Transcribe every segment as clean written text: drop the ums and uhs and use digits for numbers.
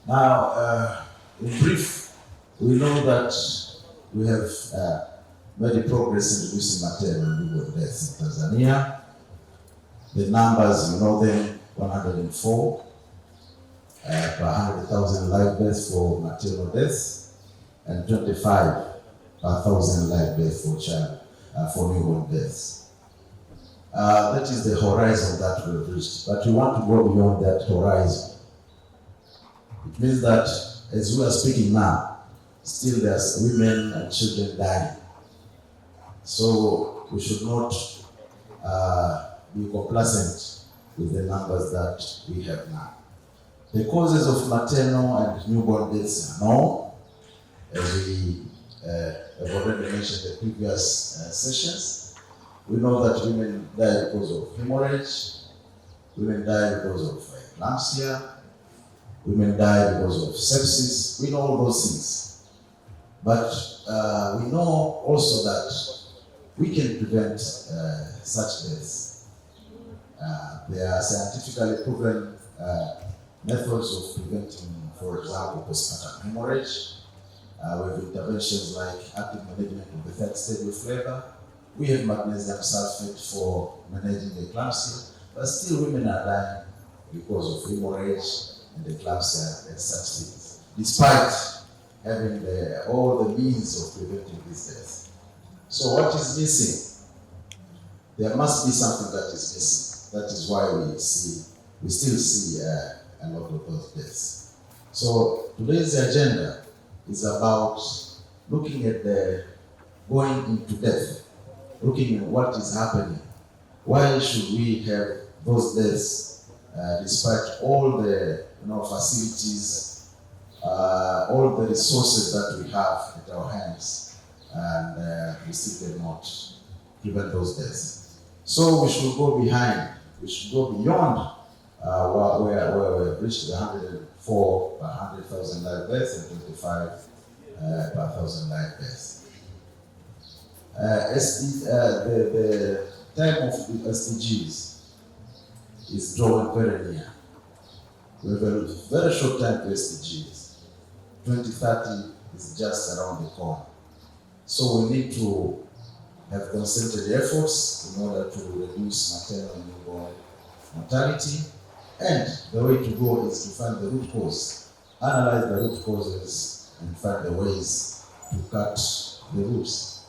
Now, in brief, we know that we have made progress in reducing maternal and newborn deaths in Tanzania. The numbers, you know them, 104 per 100,000 live births for maternal deaths, and 25 per 1,000 live births for newborn deaths. That is the horizon that we've reached, but we want to go beyond that horizon. It means that as we are speaking now, still there's women and children dying. So we should not be complacent with the numbers that we have now. The causes of maternal and newborn deaths are known, as we have already mentioned in the previous sessions. We know that women die because of hemorrhage, women die because of eclampsia, women die because of sepsis. We know all those things. But we know also that we can prevent such deaths. There are scientifically proven methods of preventing, for example, postpartum hemorrhage. We have interventions like active management of the third stage of labor. We have magnesium sulfate for managing the eclampsia, but still women are dying because of hemorrhage and eclampsia and such things, despite having all the means of preventing these deaths. So what is missing? There must be something that is missing. That is why we still see a lot of those deaths. So today's agenda is about looking at going into depth, looking at what is happening. Why should we have those deaths despite all the facilities, all the resources that we have at our hands, and we still cannot prevent those deaths? So we should go behind. We should go beyond where we have reached the 104 per 100,000 live births and 25 per 1,000 live births. The time of the SDGs is drawing very near. We have a very short time to SDGs. 2030 is just around the corner. So we need to have concerted efforts in order to reduce maternal and newborn mortality. And the way to go is to find the root cause, analyze the root causes, and find the ways to cut the roots.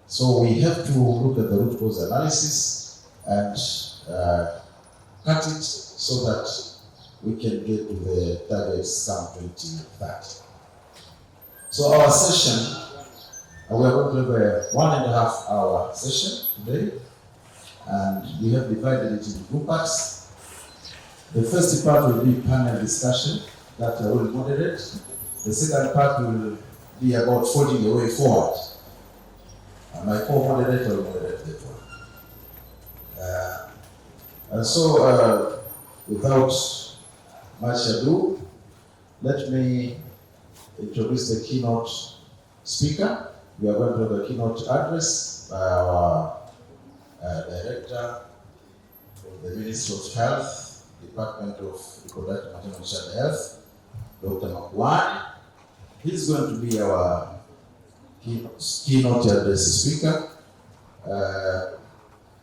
So we have to look at the root cause analysis and cut it so that we can get to the targets come 2030. So our session, we are going to have a 1.5 hour session today, and we have divided it into two parts. The first part will be panel discussion that I will moderate. The second part will be about forging the way forward. And my co-moderator will moderate that one. And so, without much ado, let me introduce the keynote speaker. We are going to have a keynote address by our director from the Ministry of Health, Department of Reproductive Maternal and Child Health, Dr. Makwani. He's going to be our keynote address speaker.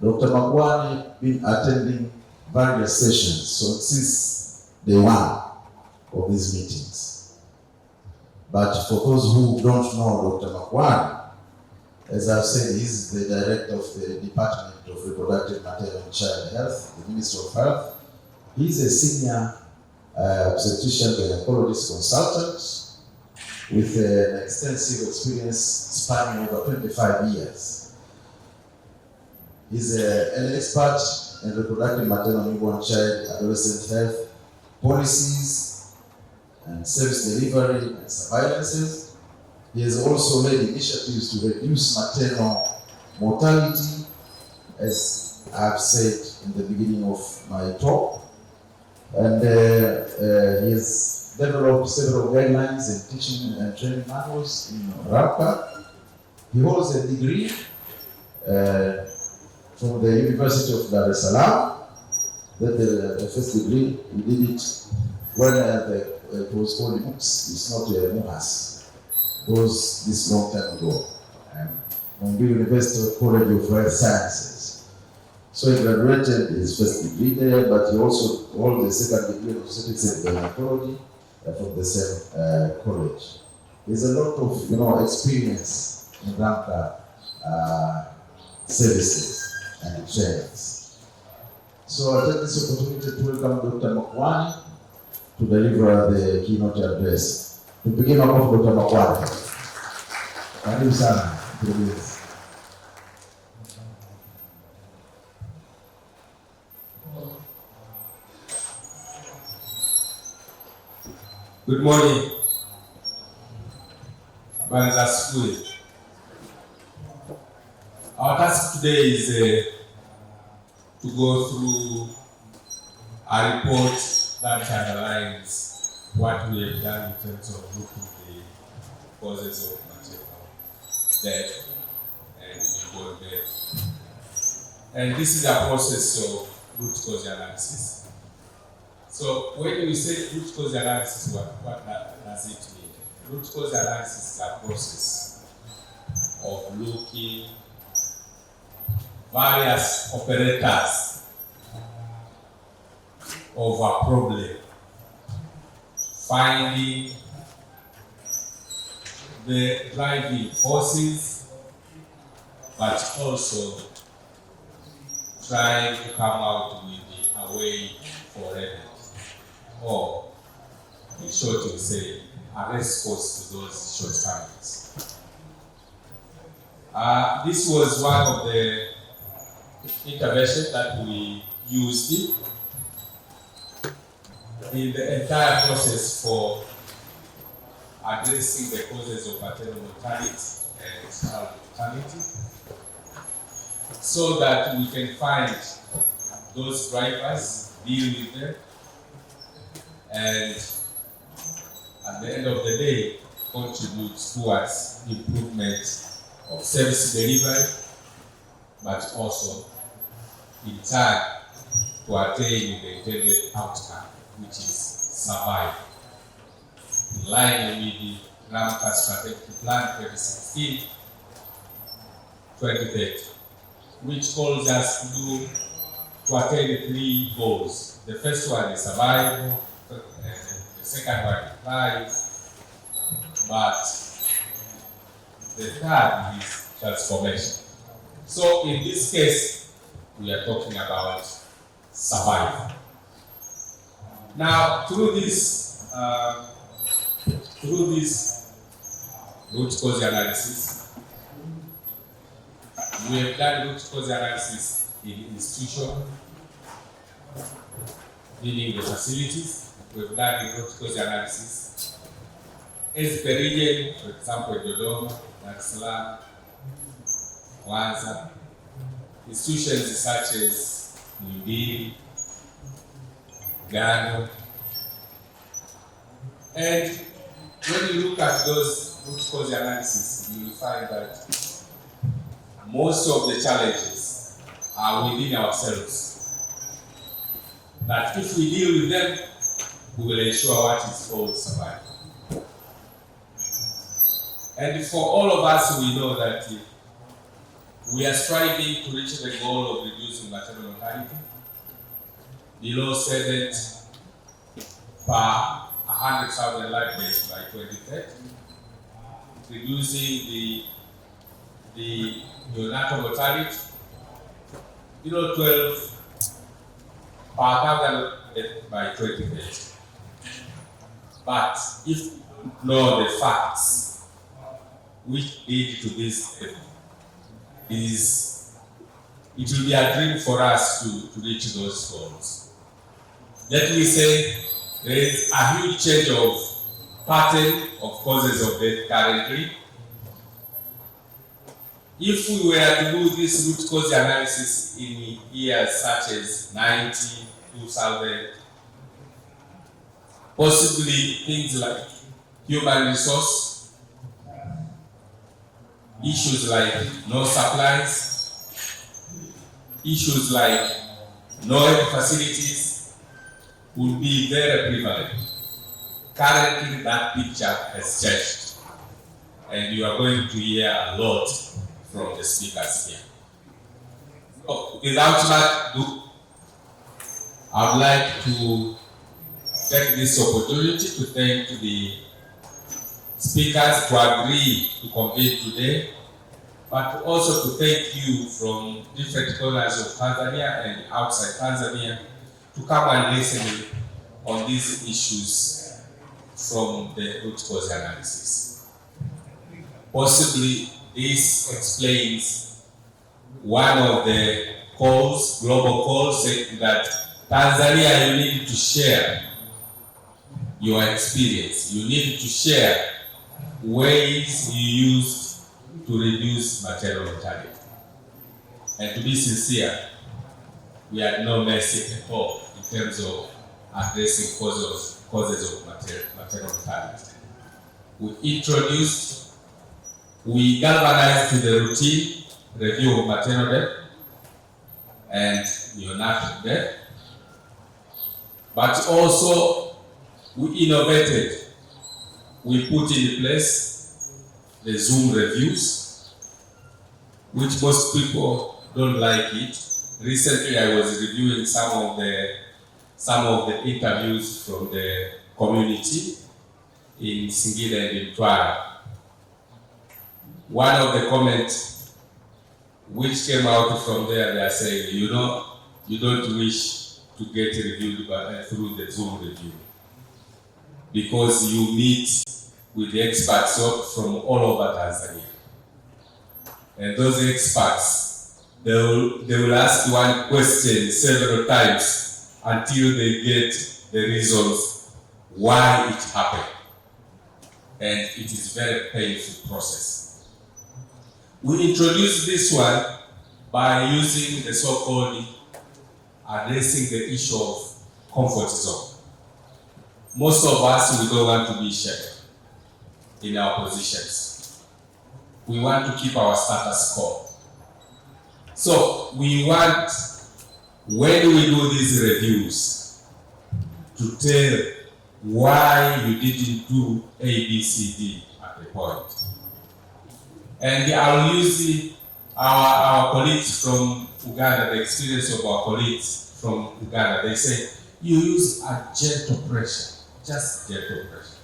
Dr. Makwani been attending various sessions, so since day one of these meetings. But for those who don't know Dr. Makwani, as I've said, he's the director of the Department of Reproductive Maternal and Child Health, the Ministry of Health. He's a senior obstetrician gynecologist consultant with an extensive experience spanning over 25 years. He's an expert in reproductive maternal, newborn, child, adolescent health policies and service delivery and surveillances. He has also led initiatives to reduce maternal mortality, as I've said in the beginning of my talk. And he has developed several guidelines and teaching and training manuals in RAPA. He holds a degree from the University of Dar es Salaam. the first degree. We did it when it was called MOOCs. It's not MOHAS. It was this long time ago. Mumbai University College of Health Sciences. So he graduated his first degree there, but he also hold the second degree of obstetrics and gynecology from the same college. There's a lot of experience in Ramka services and trainings. So I take this opportunity to welcome Dr. Makwani to deliver the keynote address. To begin with, Dr. Makwani. Karibu sana. Good morning. Habari za asubuhi. Our task today is to go through a report that underlines what we have done in terms of looking at the causes of maternal death and newborn death. And this is a process of root cause analysis. So when we say root cause analysis, what does it mean? Root cause analysis is a process of looking various operators of a problem, finding the driving forces, but also trying to come out with a way for it. Or, in short, we say, a response to those shortcomings. This was one of the interventions that we used in the entire process for addressing the causes of maternal mortality and child mortality, so that we can find those drivers, deal with them, and at the end of the day, contribute towards improvement of service delivery, but also in turn to attain the intended outcome, which is survival. In line with the Ramka Strategic Plan 2016-2030, which calls us to attain 3 goals. The first one is survival. The second one is life, but the third is transformation. So in this case, we are talking about survival. Now, through this root cause analysis, we have done root cause analysis in institution, meaning the facilities. We've done root cause analysis as per region, for example, Dodoma, Dar es Salaam, Mwanza, institutions such as Muhimbili, Uganda. And when you look at those root cause analysis, you will find that most of the challenges are within ourselves. That if we deal with them, we will ensure what is called survival. And for all of us, we know that we are striving to reach the goal of reducing maternal mortality below 70 per 100,000 live births by 2030, reducing the neonatal mortality below 12 per 1,000 deaths by 2030. But if you know the facts which lead to this, it will be a dream for us to reach those goals. Let me say there is a huge change of pattern of causes of death currently. If we were to do this root cause analysis in years such as 90, 2000, possibly things like human resource, issues like no supplies, issues like no health facilities would be very prevalent. Currently, that picture has changed, and you are going to hear a lot from the speakers here. So, without much ado, I would like to take this opportunity to thank the speakers to agree to convene today, but also to thank you from different corners of Tanzania and outside Tanzania to come and listen on these issues from the root cause analysis. Possibly this explains one of the calls, global calls, saying that Tanzania, you need to share your experience. You need to share ways you used to reduce maternal mortality. And to be sincere, we had no mercy at all in terms of addressing causes of maternal mortality. We galvanized to the routine review of maternal death and neonatal death, but also we innovated. We put in place the Zoom reviews, which most people don't like it. Recently, I was reviewing some of the interviews from the community in Singida and in Twara. One of the comments which came out from there, they are saying, you don't wish to get reviewed through the Zoom review, because you meet with the experts from all over Tanzania. And those experts, they will ask one question several times until they get the reasons why it happened. And it is a very painful process. We introduced this one by using the so-called addressing the issue of comfort zone. Most of us, we don't want to be shaken in our positions. We want to keep our status quo. So we want, when we do these reviews, to tell why you didn't do A, B, C, D at the point. And I'll use our colleagues from Uganda, the experience of our colleagues from Uganda. They say, you use a gentle pressure, just gentle pressure,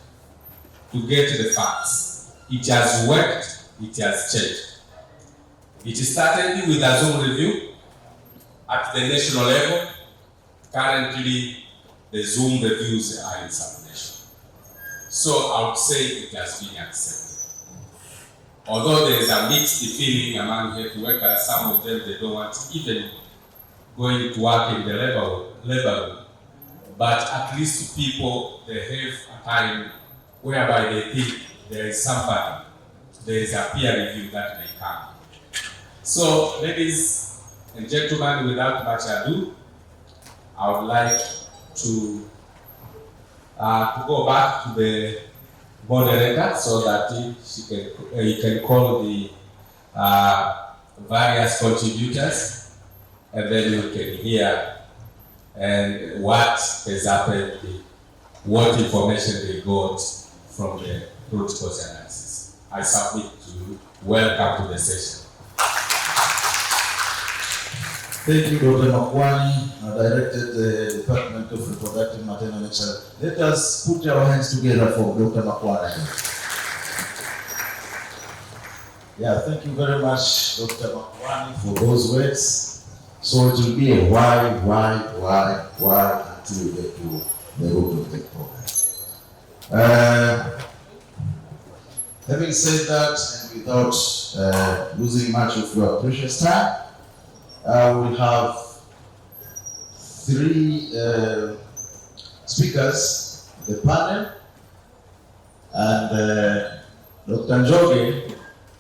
to get to the facts. It has worked, it has changed. It started with a Zoom review at the national level. Currently, the Zoom reviews are in sub-nation. So I would say it has been accepted. Although there is a mixed feeling among health workers, some of them, they don't want even going to work in the labor room. But at least people, they have a time whereby they think there is somebody, there is a peer review that may come. So, ladies and gentlemen, without much ado, I would like to go back to the moderator so that he can call the various contributors, and then you can hear and what has happened, what information they got from the root cause analysis. I submit to you. Welcome to the session. Thank you, Dr. Makwani, directed the Department of Reproductive Maternal and Child. Let us put our hands together for Dr. Makwani. Yeah, thank you very much, Dr. Makwani, for those words. So it will be a why until we get to the root of the problem. Having said that, and without losing much of your precious time, we have three speakers in the panel, and Dr. Njoge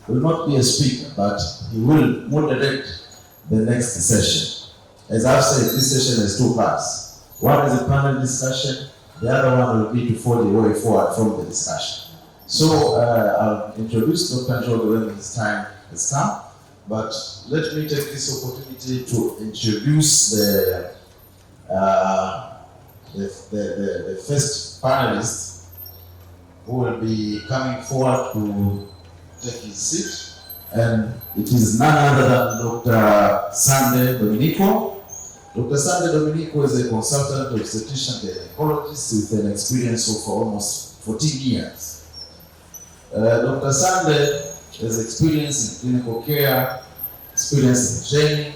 will not be a speaker, but he will moderate the next session. As I've said, this session has two parts. One is a panel discussion, the other one will be to follow the way forward from the discussion. So I'll introduce Dr. Njoge when his time has come. But let me take this opportunity to introduce the The first panelist who will be coming forward to take his seat, and it is none other than Dr. Sande Dominico. Dr. Sande Dominico is a consultant obstetrician gynecologist with an experience of almost 14 years. Dr. Sande has experience in clinical care, experience in training,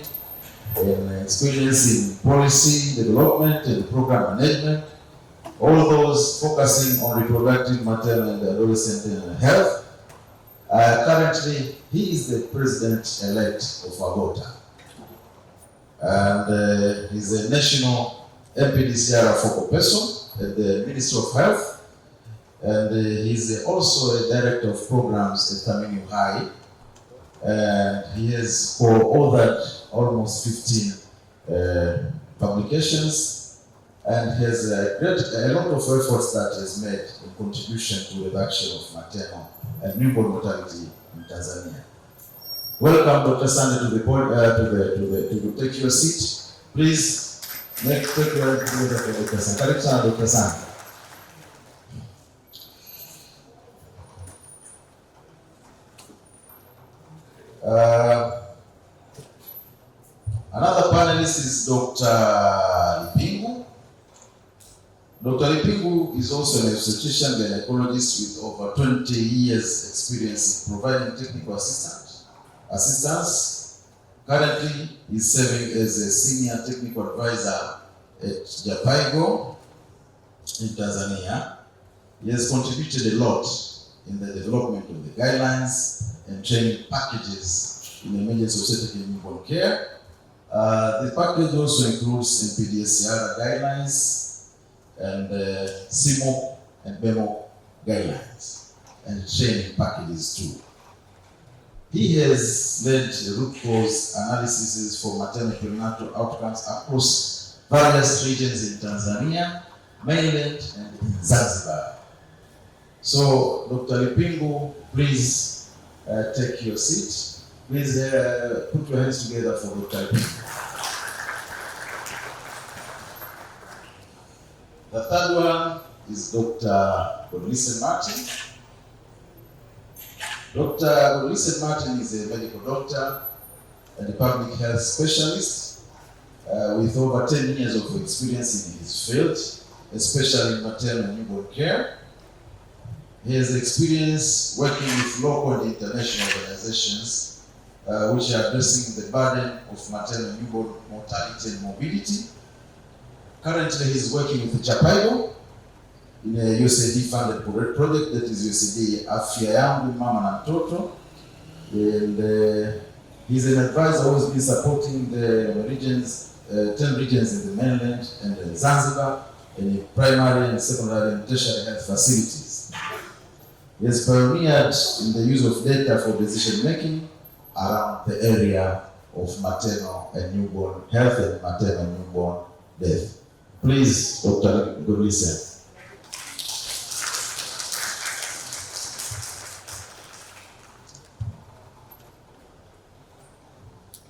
and experience in policy development and program management, all those focusing on reproductive, maternal, and adolescent health. Currently, he is the president-elect of Agota, and he's a national MPDCR focal person at the Ministry of Health, and he's also a director of programs at Tamini High, and he has for all that almost 15 publications, and has a lot of efforts that has made a contribution to reduction of maternal and newborn mortality in Tanzania. Welcome, Dr. Sande, to the point, to take your seat. Please take your seat, Dr. Sande. Karibu sana, Dr. Sande. Another panelist is Dr. Lipingu. Dr. Lipingu is also an obstetrician gynecologist with over 20 years experience in providing technical assistance. Currently, he's serving as a senior technical advisor at Japaigo in Tanzania. He has contributed a lot in the development of the guidelines and training packages in emergency obstetric and newborn care. The package also includes NPDCR guidelines and CMOC and BEMOC guidelines and training packages too. He has led root cause analyses for maternal and perinatal outcomes across various regions in Tanzania, mainland, and in Zanzibar. So, Dr. Lipingu, please take your seat. Please put your hands together for Dr. Lipingu. The third one is Dr. Godlisten Martin. Dr. Godlisten Martin is a medical doctor and a public health specialist with over 10 years of experience in his field, especially in maternal and newborn care. He has experience working with local and international organizations which are addressing the burden of maternal and newborn mortality and morbidity. Currently, he's working with Japaigo in a USAID funded project that is USAID Afya, Yangu, Mtoto. And he's an advisor who has been supporting the regions, 10 regions in the mainland and Zanzibar in primary and secondary and tertiary health facilities. He has pioneered in the use of data for decision making around the area of maternal and newborn health and maternal and newborn death. Please, Dr. Godlisten.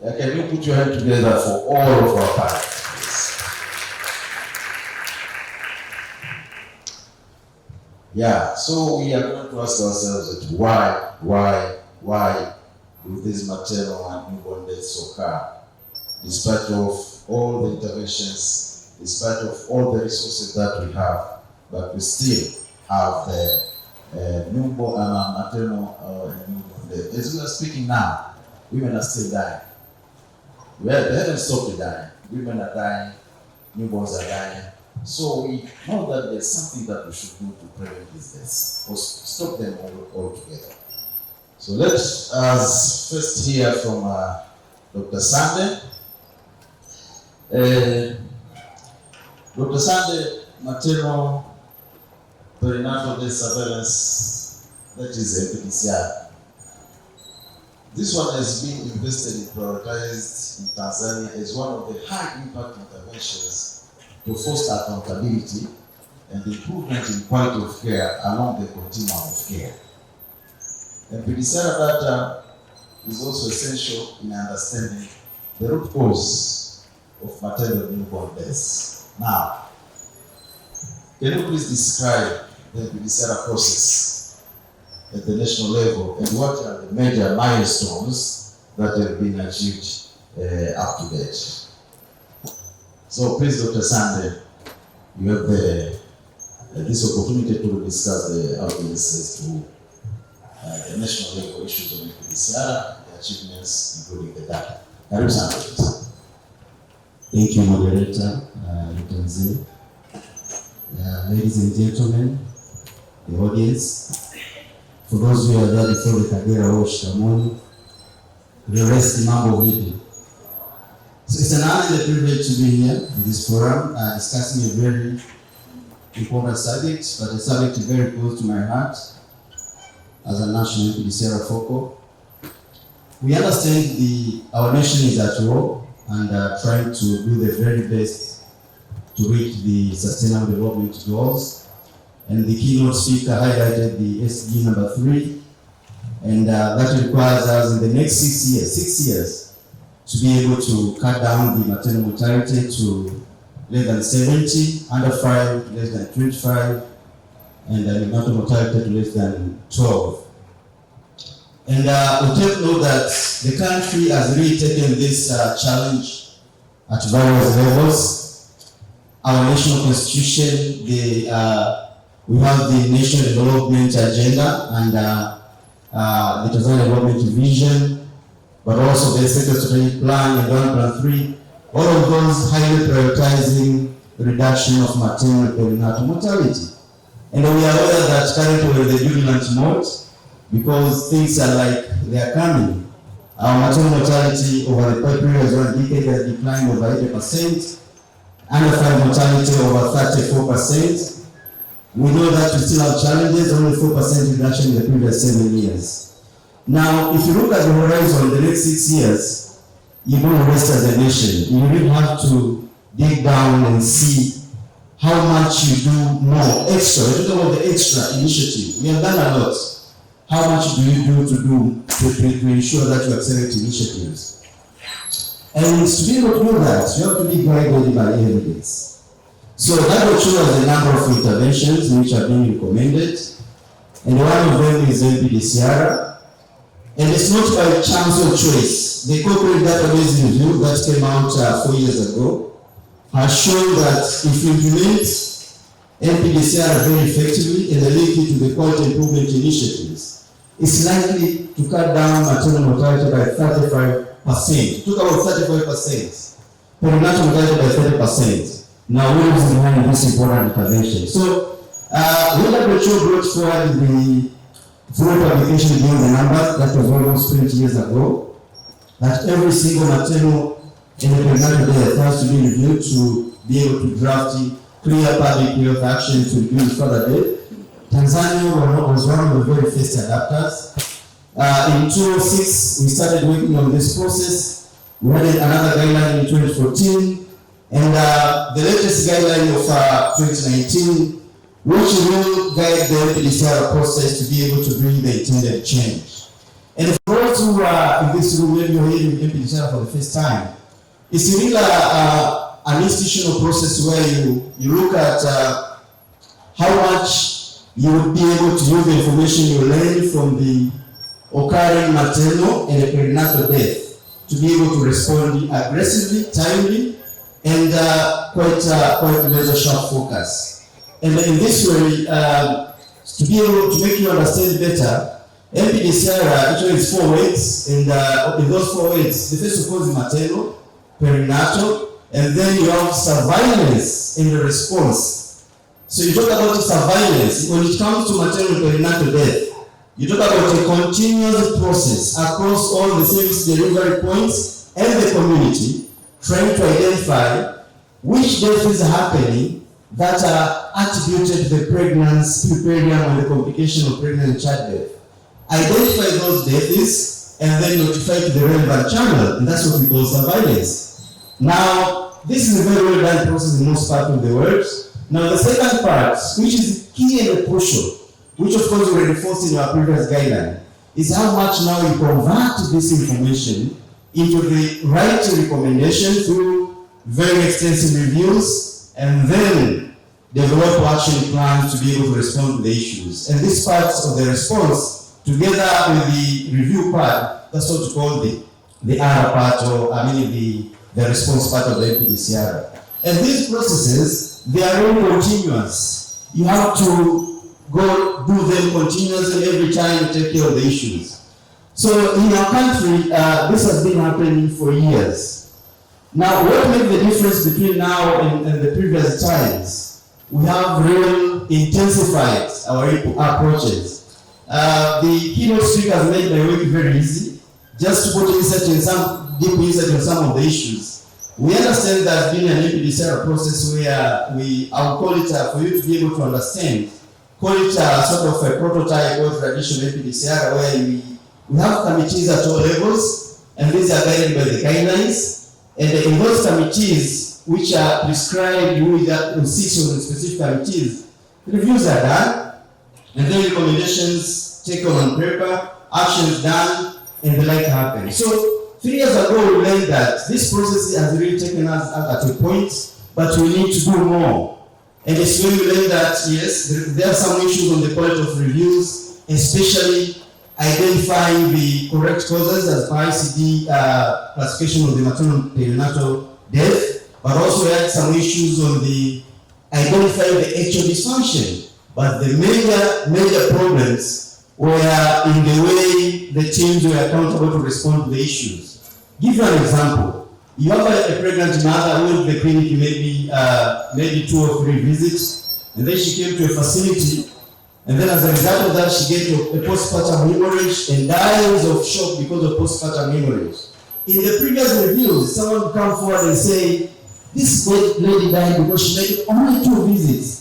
Can you put your hand together for all of our panelists? Yeah, so we are going to ask ourselves why do these maternal and newborn deaths occur, despite of all the interventions, despite of all the resources that we have, but we still have the newborn maternal and newborn death. As we are speaking now, women are still dying. They haven't stopped dying. Women are dying, newborns are dying. So we know that there's something that we should do to prevent these deaths, or stop them all together. So let us first hear from Dr. Sande. Dr. Sande, maternal perinatal death surveillance, that is NPDCR. This one has been invested and prioritized in Tanzania as one of the high-impact interventions to foster accountability and improvement in quality of care along the continuum of care. NPDCR data is also essential in understanding the root cause of maternal and newborn deaths. Now, can you please describe the PDCR process at the national level and what are the major milestones that have been achieved up to date? So please, Dr. Sande, you have this opportunity to discuss the audiences to the national level issues of PDCR, the achievements, including the data. Karibu sana. Thank you, moderator. You can see. Ladies and gentlemen, the audience, for those who are there before the Kagera or Shikamoni, the rest Mambo Vipi. So it's an honor and a privilege to be here in this forum discussing a very important subject, but a subject very close to my heart as a national PDCR focal. We understand our nation is at war and trying to do the very best to reach the Sustainable Development Goals. And the keynote speaker highlighted the SDG number 3, and that requires us in the next 6 years, to be able to cut down the maternal mortality to less than 70, under 5 less than 25, and the neonatal mortality to less than 12. And we take note that the country has really taken this challenge at various levels. Our national constitution, we have the national development agenda and the Tanzania development vision, but also the sector strategic plan and 1 Plan 3. All of those highly prioritizing the reduction of maternal and perinatal mortality. And we are aware that currently we're in the jubilant mode because things are like they are coming. Our maternal mortality over the previous 1 decade has declined over 80%, under 5 mortality over 34%. We know that we still have challenges, only 4% reduction in the previous 7 years. Now, if you look at the horizon, the next 6 years, you're going to rest as a nation. You really have to dig down and see how much you do more extra. We're talking about the extra initiative. We have done a lot. How much do you do to ensure that you accelerate initiatives? And to be able to do that, you have to be guided by evidence. So that will show us a number of interventions which are being recommended. And one of them is NPDCR. And it's not by chance or choice. The corporate database review that came out 4 years ago has shown that if you implement NPDCR very effectively and link it to the quality improvement initiatives, it's likely to cut down maternal mortality by 35%. Talk about 35%. Perinatal mortality by 30%. Now, what is behind this important intervention? So, WHO brought forward the full publication beyond the numbers that was almost 20 years ago, that every single maternal and perinatal death has to be reviewed to be able to draft clear public health action to reduce further death. Tanzania was one of the very first adapters. In 2006, we started working on this process. We had another guideline in 2014, and the latest guideline of 2019, which will guide the PDCR process to be able to bring the intended change. And for those who are in this room, maybe you're hearing PDCR for the first time, it's really an institutional process where you look at how much you would be able to use the information you learn from the occurring maternal and perinatal death to be able to respond aggressively, timely, and quite laser sharp focus. And in this way, to be able to make you understand better, NPDCR actually is 4 weights, and in those 4 weights, the first of course is maternal, perinatal, and then you have surveillance in the response. So you talk about surveillance. When it comes to maternal perinatal death, you talk about a continuous process across all the service delivery points and the community, trying to identify which death is happening that are attributed to the pregnancy, puerperium, and the complication of pregnancy and childbirth. Identify those deaths and then notify to the relevant channel, and that's what we call surveillance. Now, this is a very well done process in most parts of the world. Now, the second part, which is key and crucial, which of course we reinforced in our previous guideline, is how much now you convert this information into the right recommendation through very extensive reviews, and then develop action plans to be able to respond to the issues. And this part of the response, together with the review part, that's what we call the R part, or the response part of the NPDCR. And these processes, they are all continuous. You have to go do them continuously every time you take care of the issues. So in our country, this has been happening for years. Now, what makes the difference between now and the previous times? We have really intensified our approaches. The keynote speakers made my work very easy. Just to put deep insight on some of the issues. We understand there's been an NPDCR process where I'll call it, for you to be able to understand, call it a sort of a prototype or traditional NPDCR, where we have committees at all levels, and these are guided by the guidelines. And in those committees, which are prescribed with 6 of the specific committees, reviews are done, and then recommendations taken on paper, actions done, and the like happen. So 3 years ago, we learned that this process has really taken us at a point, but we need to do more. And it's when we learned that, yes, there are some issues on the quality of reviews, especially identifying the correct causes as per ICD classification of the maternal and perinatal death, but also we had some issues on the identifying the actual dysfunction. But the major problems were in the way the teams were accountable to respond to the issues. Give you an example. You have a pregnant mother who went to the clinic maybe 2 or 3 visits, and then she came to a facility, and then as a result of that, she gets a postpartum hemorrhage and dies of shock because of postpartum hemorrhage. In the previous reviews, someone would come forward and say, this lady died because she made only 2 visits.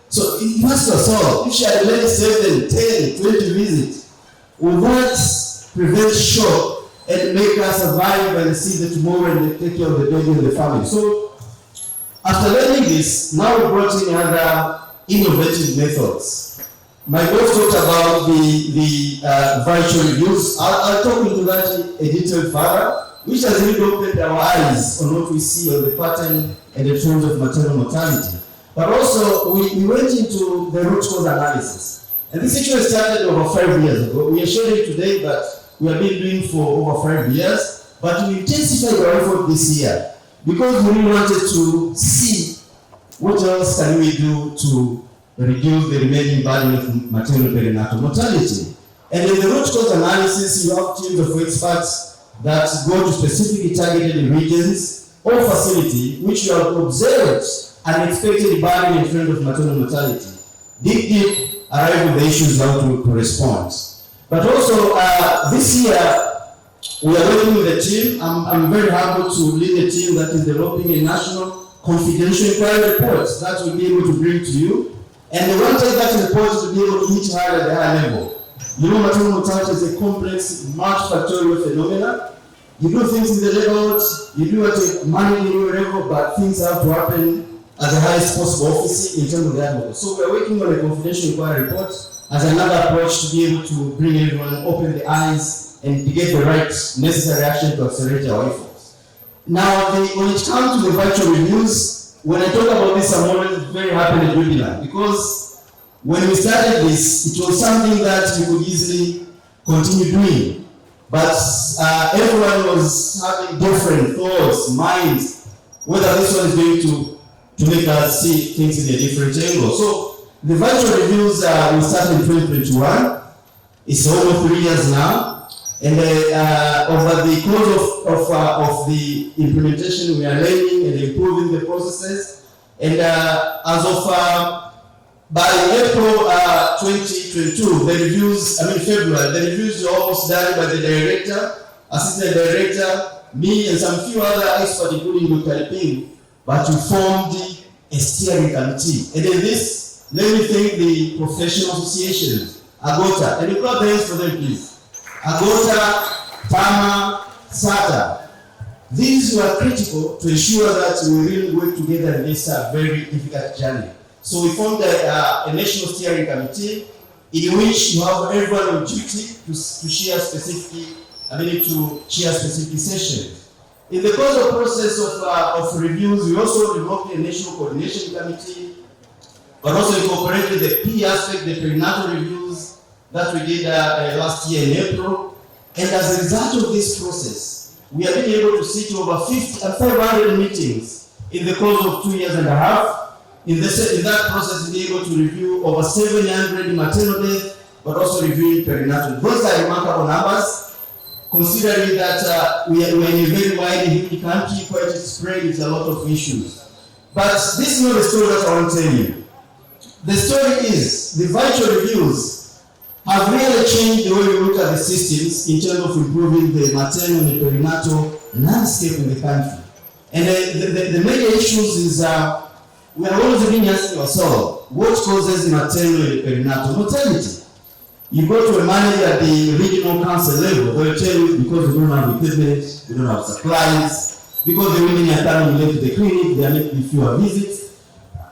So you ask yourself, if she had made 7, 10, 20 visits, will that prevent shock and make her survive and see the tomorrow and take care of the baby and the family? So after learning this, now we brought in other innovative methods. My boss talked about the virtual reviews. I'll talk into that a detail further, which has really opened our eyes on what we see on the pattern and the trends of maternal mortality. But also, we went into the root cause analysis. And this actually started over 5 years ago. We are sharing today, but we have been doing for over 5 years. But we intensified our effort this year because we really wanted to see what else can we do to reduce the remaining burden of maternal perinatal mortality. And in the root cause analysis, you have teams of experts that go to specifically targeted regions or facility which you have observed unexpected burden in trend of maternal mortality. Deep, arrive with the issues how to respond. But also, this year, we are working with a team. I'm very happy to lead a team that is developing a national confidential inquiry report that we'll be able to bring to you. And we want that report to be able to hit higher at the higher level. You know, maternal mortality is a complex, multifactorial phenomenon. You do things in the level, you do at a manual level, but things have to happen at the highest possible office in terms of that level. So we're working on a confidential inquiry report as another approach to be able to bring everyone, open the eyes, and to get the right necessary action to accelerate our efforts. Now, when it comes to the virtual reviews, when I talk about this, I'm always very happy and jubilant because when we started this, it was something that we could easily continue doing. But everyone was having different thoughts, minds, whether this one is going to make us see things in a different angle. So the virtual reviews will start in 2021. It's almost 3 years now. And over the course of the implementation, we are learning and improving the processes. And as of by April 2022, the reviews, February, the reviews are almost done by the director, assistant director, me, and some few other experts, including Dr. Ping. But we formed a steering committee. And in this, let me thank the professional associations, Agota, and you clap hands for them, please. Agota, Tama, SATA. These were critical to ensure that we really work together in this very difficult journey. So we formed a national steering committee in which you have everyone on duty to share specific sessions. In the course of process of reviews, we also developed a national coordination committee, but also incorporated the P aspect, the perinatal reviews that we did last year in April. And as a result of this process, we have been able to sit over 500 meetings in the course of 2.5 years. In that process, we were able to review over 700 maternal deaths, but also reviewing perinatal. Those are remarkable numbers, considering that we are in a very wide, huge country, quite spread with a lot of issues. But this is not the story that I want to tell you. The story is the virtual reviews have really changed the way we look at the systems in terms of improving the maternal and perinatal landscape in the country. And the major issues is we are always being asking ourselves, what causes maternal and perinatal mortality? You go to a manager at the regional council level, they'll tell you because we don't have equipment, we don't have supplies, because the women are coming late to the clinic, they are making fewer visits.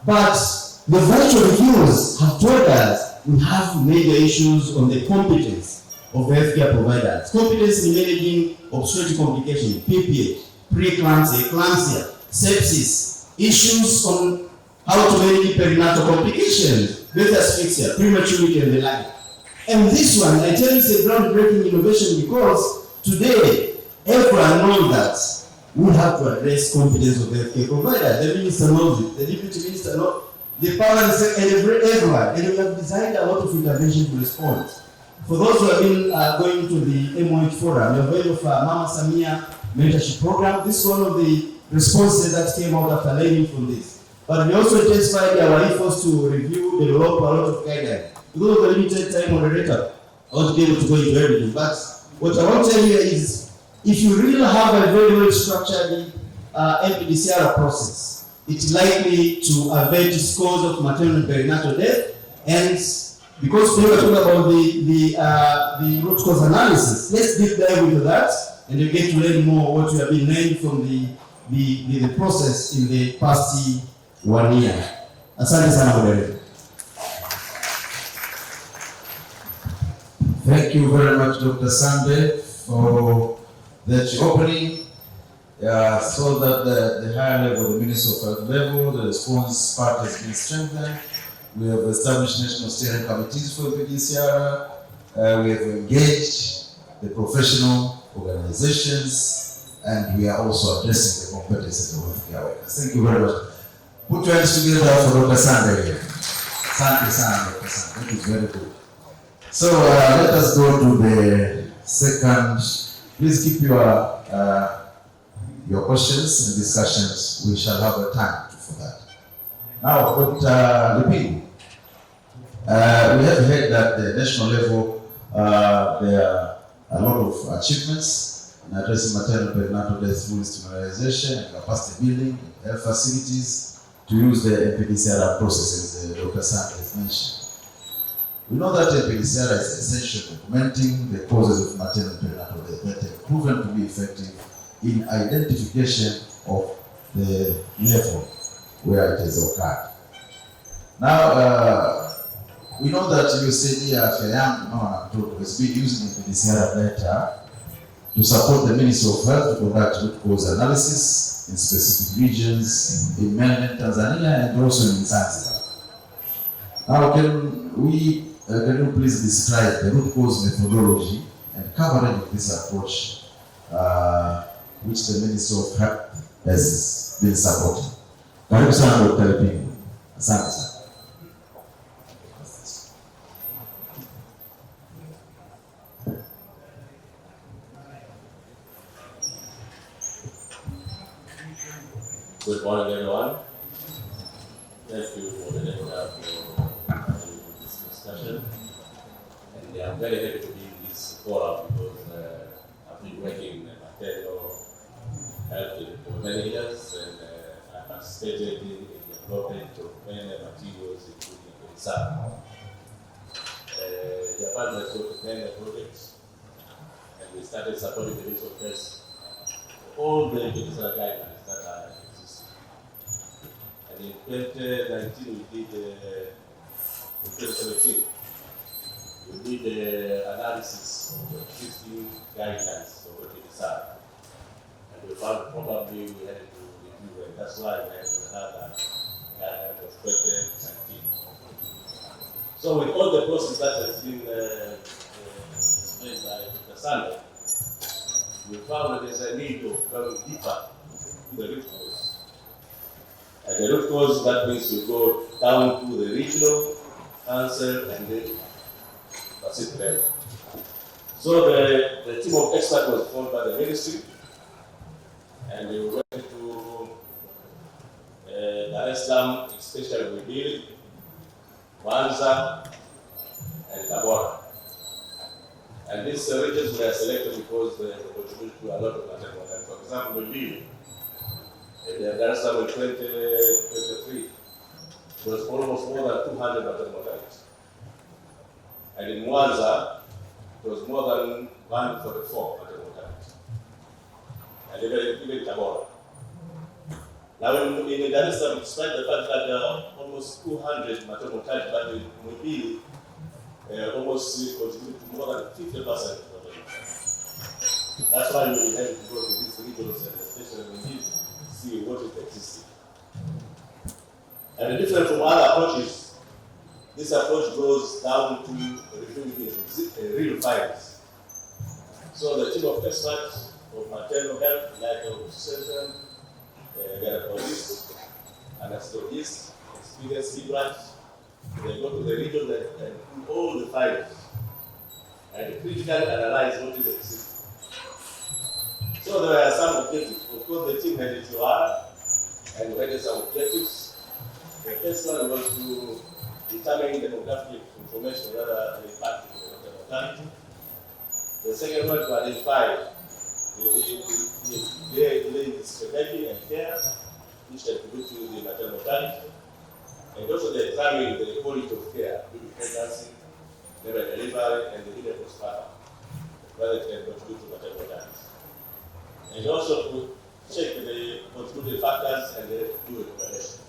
But the virtual reviews have told us we have major issues on the competence of the healthcare providers. Competence in managing obstetric complications, PPH, preeclampsia, eclampsia, sepsis, issues on how to manage perinatal complications, birth asphyxia, prematurity, and the like. And this one, I tell you, is a groundbreaking innovation because today, everyone knows that we have to address competence of the healthcare provider. The minister knows it, the deputy minister knows it, the parliament secretary, everyone. And we have designed a lot of intervention to respond. For those who have been going to the MOH forum, we have heard of Mama Samia mentorship program. This is one of the responses that came out after learning from this. But we also intensified our efforts to review, develop a lot of guidelines. Because of the limited time, moderator, I want to be able to go into everything. But what I want to tell you is, if you really have a very well structured NPDCR process, it's likely to avert scores of maternal and perinatal death. And because we were talking about the root cause analysis, let's deep dive into that, and you get to learn more what we have been learning from the process in the past 1 year. Asante sana moderator. Thank you very much, Dr. Sande, for that opening. So that the higher level, the Ministry of Health level, the response part has been strengthened. We have established national steering committees for PDCR. We have engaged the professional organizations, and we are also addressing the competencies of healthcare workers. Thank you very much. Put your hands together for Dr. Sande here. Thank you, Dr. Sande. That is very good. So let us go to the second. Please keep your questions and discussions. We shall have a time for that. Now, Dr. Lipingu, we have heard that at the national level there are a lot of achievements in addressing maternal and perinatal death through institutionalization and capacity building, health facilities to use the NPDCR processes Dr. Sande has mentioned. We know that NPDCR is essential for documenting the causes of maternal and perinatal death that have proven to be effective in identification of the level where it has occurred. Now, we know that USAID, Afya, Yangu, Mtoto has been using NPDCR data to support the Ministry of Health to conduct root cause analysis in specific regions in mainland Tanzania and also in Zanzibar. Now, can you please describe the root cause methodology and coverage of this approach, which the Ministry of Health has been supporting? Karibu sana Dr. Lipingu. Asante sana. Good morning, everyone. Thank you for the lecture for this discussion. And I'm very happy to be in this forum because I've been working in maternal health for many years, and I participated in the development of many materials, including research. Japan has got many projects, and we started supporting the use of tests for all the medicinal guidelines that are existing. And in 2019, we did, in 2017, we did analysis of the existing guidelines of research. And we found probably we had to review, and that's why we had another guideline of 2019. So with all the process that has been explained by Dr. Sandra, we found that there's a need of going deeper to the root cause. And the root cause, that means we go down to the regional, council, and the Pacific level. So the team of experts was formed by the ministry, and we went to Dar es Salaam, especially Wibili, Mwanza, and Tabora. And these regions were selected because they contribute to a lot of maternal mortality. For example, Wibili, Dar es Salaam in 2023, it was almost more than 200 maternal mortality. And in Mwanza, it was more than 144 maternal mortality. And even Tabora. Now in Dar es Salaam, despite the fact that there are almost 200 maternal mortality, but in Mobile, almost contribute to more than 50% of the mortality. That's why we have to go to these regions, and especially when we see what is existing. And different from other approaches, this approach goes down to reviewing the real findings. So the team of experts of maternal health, like obstetrician, gynecologist, anesthesiologist, experienced midwives, they go to the region and do all the findings and critically analyze what is existing. So there were some objectives. Of course, the team had its OR and we had some objectives. The first one was to determine demographic information rather than impact the mortality. The second one to identify the disability and care which contribute to the maternal mortality, and also to examine the quality of care during pregnancy, labor delivery, and the immediate postpartum, whether it can contribute to maternal mortality. And also to check the contributing factors and the do recommendations.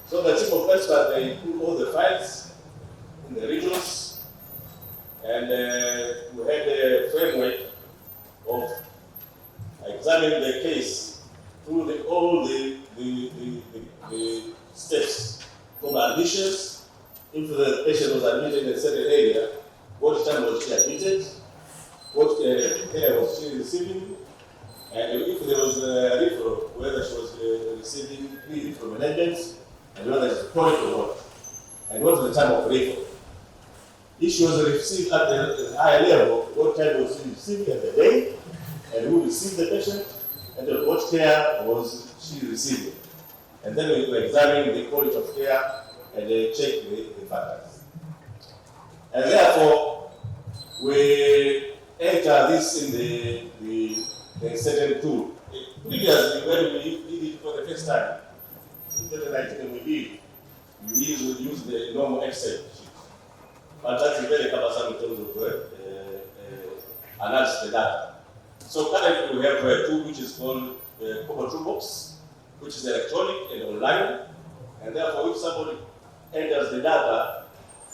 So the team of experts, they put all the files in the regions, and we had a framework of examining the case through all the steps, from admissions, if the patient was admitted in a certain area, what time was she admitted, what care was she receiving, and if there was a referral, whether she was receiving free from an agent, and whether it's quality or not, and what was the time of referral. If she was received at the higher level, what time was she receiving at the day, and who received the patient, and what care was she receiving. And then we examine the quality of care and check the factors. And therefore, we enter this in the second tool. Previously, when we did it for the first time, in 2019 we use the normal Excel sheet. But that's very cumbersome in terms of analyze the data. So currently we have a tool which is called Common Toolbox, which is electronic and online. And therefore, if somebody enters the data,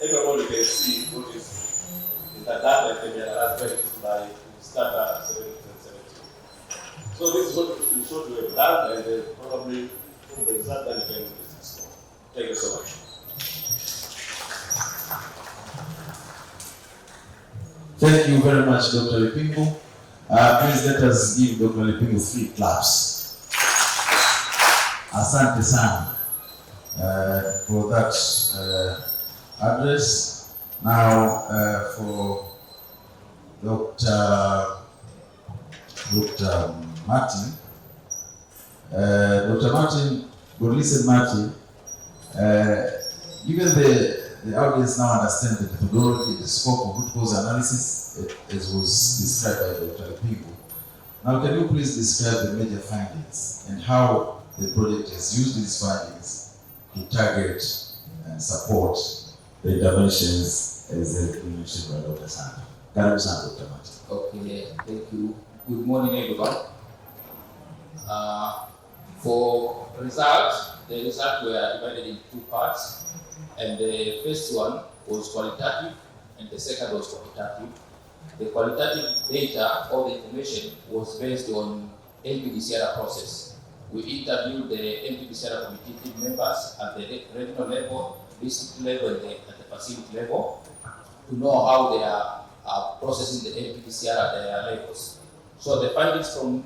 everybody can see what is in the data and can be analyzed very quickly by Starter 17. So this is what we should have done, and probably from the result that you can explore. Thank you so much. Thank you very much, Dr. Lipingu. Please let us give Dr. Lipingu 3 claps. Asante sana for that address. Now for Dr. Martin. Dr. Martin, Godlisten Martin, given the audience now understand the methodology, the scope of root cause analysis, as was described by Dr. Lipingu. Now, can you please describe the major findings and how the project has used these findings to target and support the interventions as has been mentioned by Dr. Sandra? Karibu sana, Dr. Martin. Okay, thank you. Good morning, everyone. For results, the results were divided in 2 parts, and the first one was qualitative, and the second was quantitative. The qualitative data or the information was based on NPDCR process. We interviewed the NPDCR committee team members at the regional level, district level, and at the facility level to know how they are processing the NPDCR at their levels. So the findings from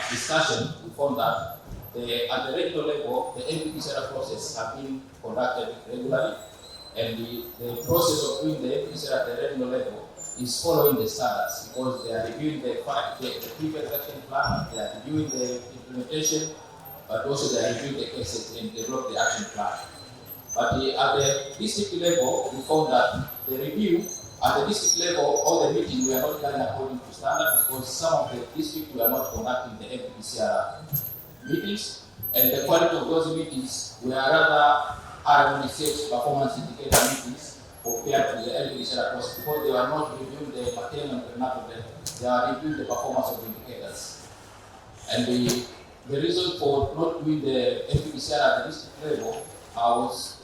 discussion, we found that at the regional level, the NPDCR process have been conducted regularly, and the process of doing the NPDCR at the regional level is following the standards because they are reviewing the previous action plan, they are reviewing the implementation, but also they are reviewing the cases and develop the action plan. But at the district level, we found that the review at the district level, all the meetings were not done according to standard because some of the districts were not conducting the NPDCR meetings, and the quality of those meetings were rather RMD6 performance indicator meetings compared to the NPDCR process because they were not reviewing the maternal and perinatal deaths, they are reviewing the performance of the indicators. And the reason for not doing the NPDCR at the district level was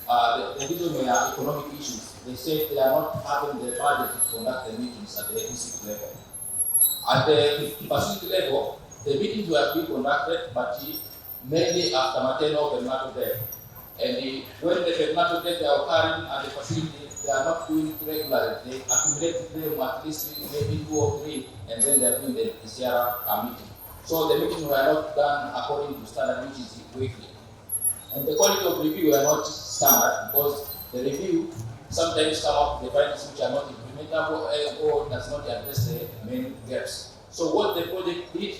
the reason were economic issues. They said they are not having the budget to conduct the meetings at the district level. At the facility level, the meetings were being conducted, but mainly after maternal and perinatal death. And when the perinatal death are occurring at the facility, they are not doing it regularly. They accumulate them at least maybe 2 or 3, and then they are doing the PCR meeting. So the meetings were not done according to standard, which is weekly. And the quality of review were not standard because the review sometimes come up with the findings which are not implementable or does not address the main gaps. So what the project did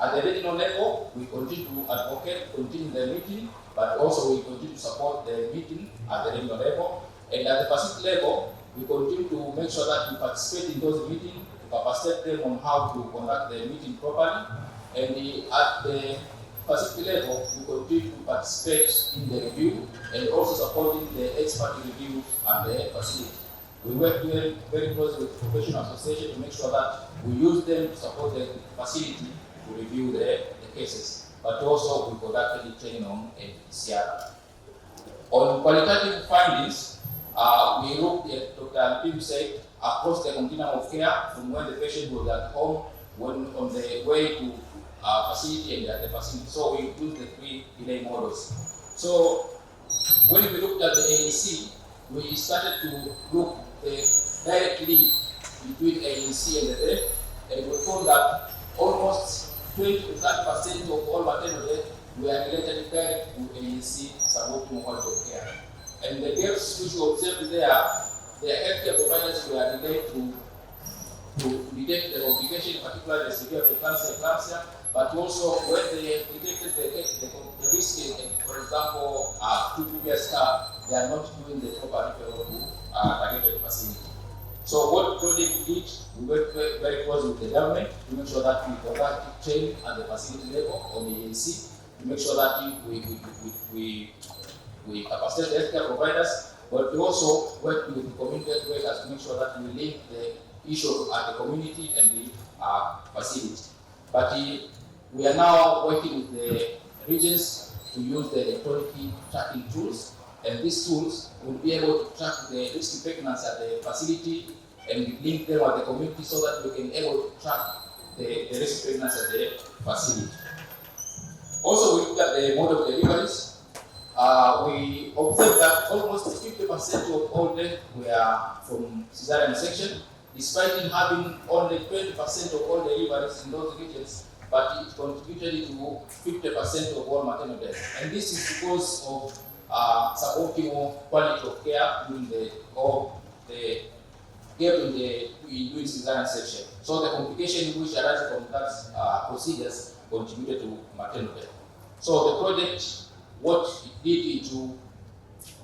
at the regional level, we continue to advocate, continue the meeting, but also we continue to support the meeting at the regional level. And at the facility level, we continue to make sure that we participate in those meetings, to capacitate them on how to conduct the meeting properly. And at the facility level, we continue to participate in the review and also supporting the expert review at the facility. We work very closely with the professional association to make sure that we use them to support the facility to review the cases, but also we conducted training on NPDCR. On qualitative findings, we looked at Dr. Pim said across the continuum of care from when the patient was at home, when on the way to facility and at the facility. So we used the 3 delay models. So when we looked at the ANC, we started to look the direct link between ANC and the death, and we found that almost 20 to 30% of all maternal deaths were related direct to ANC suboptimal quality of care. And the gaps which we observed there, the healthcare providers were delayed to detect the complication, particularly the severe preeclampsia, but also when they detected the risk, for example, 2 previous car, they are not doing the proper referral to targeted facility. So what project did, we worked very closely with the government to make sure that we conduct training at the facility level on the ANC, to make sure that we capacitate the healthcare providers, but we also work with the community workers to make sure that we link the issue at the community and the facility. But we are now working with the regions to use the electronic tracking tools, and these tools will be able to track the risk pregnancy at the facility and link them at the community so that we can able to track the risk pregnancy at the facility. Also, we look at the mode of deliveries. We observed that almost 50% of all deaths were from cesarean section, despite having only 20% of all deliveries in those regions, but it contributed to 50% of all maternal deaths. And this is because of suboptimal quality of care during the gap in doing cesarean section. So the complication which arises from that procedures contributed to maternal death. So the project, what it did is to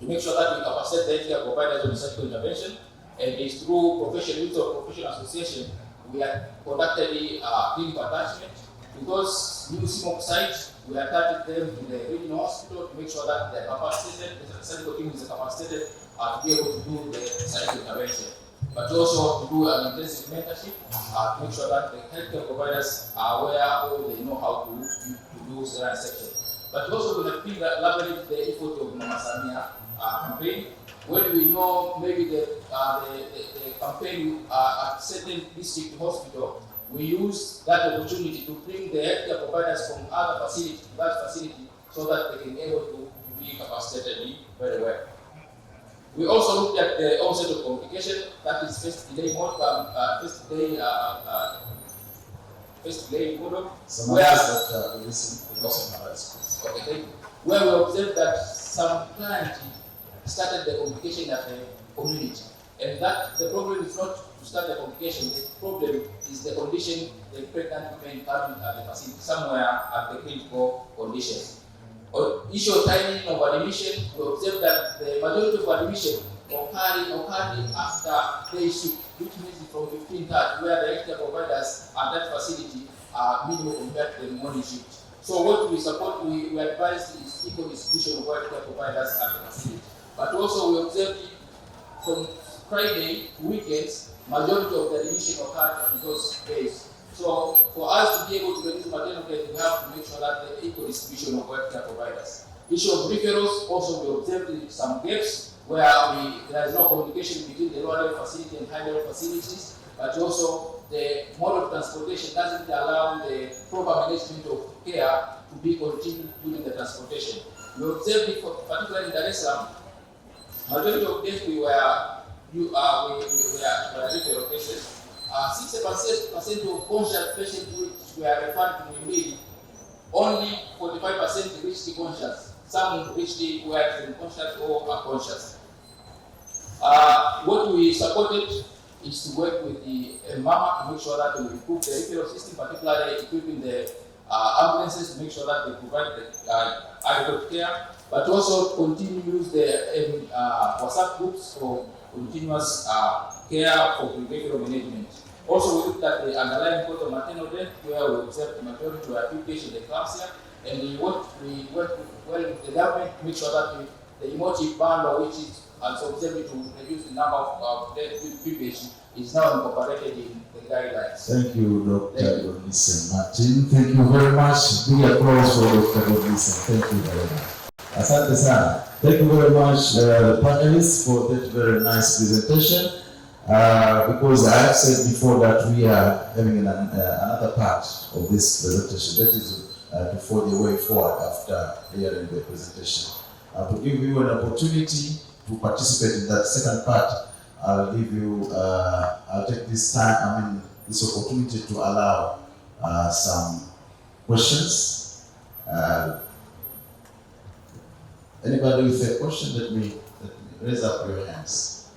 make sure that we capacitate the healthcare providers on surgical intervention, and it's through professional association we have conducted a clinical attachment. To those new CMOC sites, we attached them to the regional hospital to make sure that they are capacitated, the surgical team is capacitated to be able to do the surgical intervention, but also to do an intensive mentorship to make sure that the healthcare providers are aware or they know how to do cesarean section. But also we have been leveraging the effort of Mama Samia campaign. When we know maybe the campaign at certain district hospital, we use that opportunity to bring the healthcare providers from other facilities to that facility so that they can be able to be capacitated very well. We also looked at the onset of complication, that is first delay model, where we observed that some clients started the complication at the community, and that the problem is not to start the complication. The problem is the condition the pregnant women having at the facility, somewhere at the critical conditions. On issue of timing of admission, we observed that the majority of admission occurred after day shift, which means from 15:30, where the healthcare providers at that facility are minimal compared to the morning shift. So what we support, we advise is equal distribution of healthcare providers at the facility. But also we observed from Friday to weekends, majority of the admission occurred in those days. So for us to be able to reduce maternal death, we have to make sure that the equal distribution of healthcare providers. Issue of referrals, also we observed some gaps where there is no communication between the lower level facility and high level facilities, but also the mode of transportation doesn't allow the proper management of care to be continued during the transportation. We observed it, particularly in Dar es Salaam, majority of days we were referral cases. 60% of conscious patients which were referred to Muhimbili, only 45% reached conscious. Some reached were unconscious or unconscious. What we supported is to work with the mama to make sure that we improve the referral system, particularly equipping the ambulances to make sure that they provide the adequate care, but also continue to use the WhatsApp groups for continuous care for behavioral management. Also, we looked at the underlying cause of maternal death, where we observed the majority were acute patient eclampsia, and we worked well with the government to make sure that the emotive bundle, which is observed to reduce the number of death patients, is now incorporated in the guidelines. Thank you, Dr. Godlisten Martin. Thank you very much. Big applause for Dr. Godlisten. Thank you very much. Asante sana. Thank you very much, the panelists, for that very nice presentation. Because I have said before that we are having another part of this presentation, that is to forge a way forward after hearing the presentation. To give you an opportunity to participate in that second part, I'll take this opportunity to allow some questions. Anybody with a question, let me raise up your hands.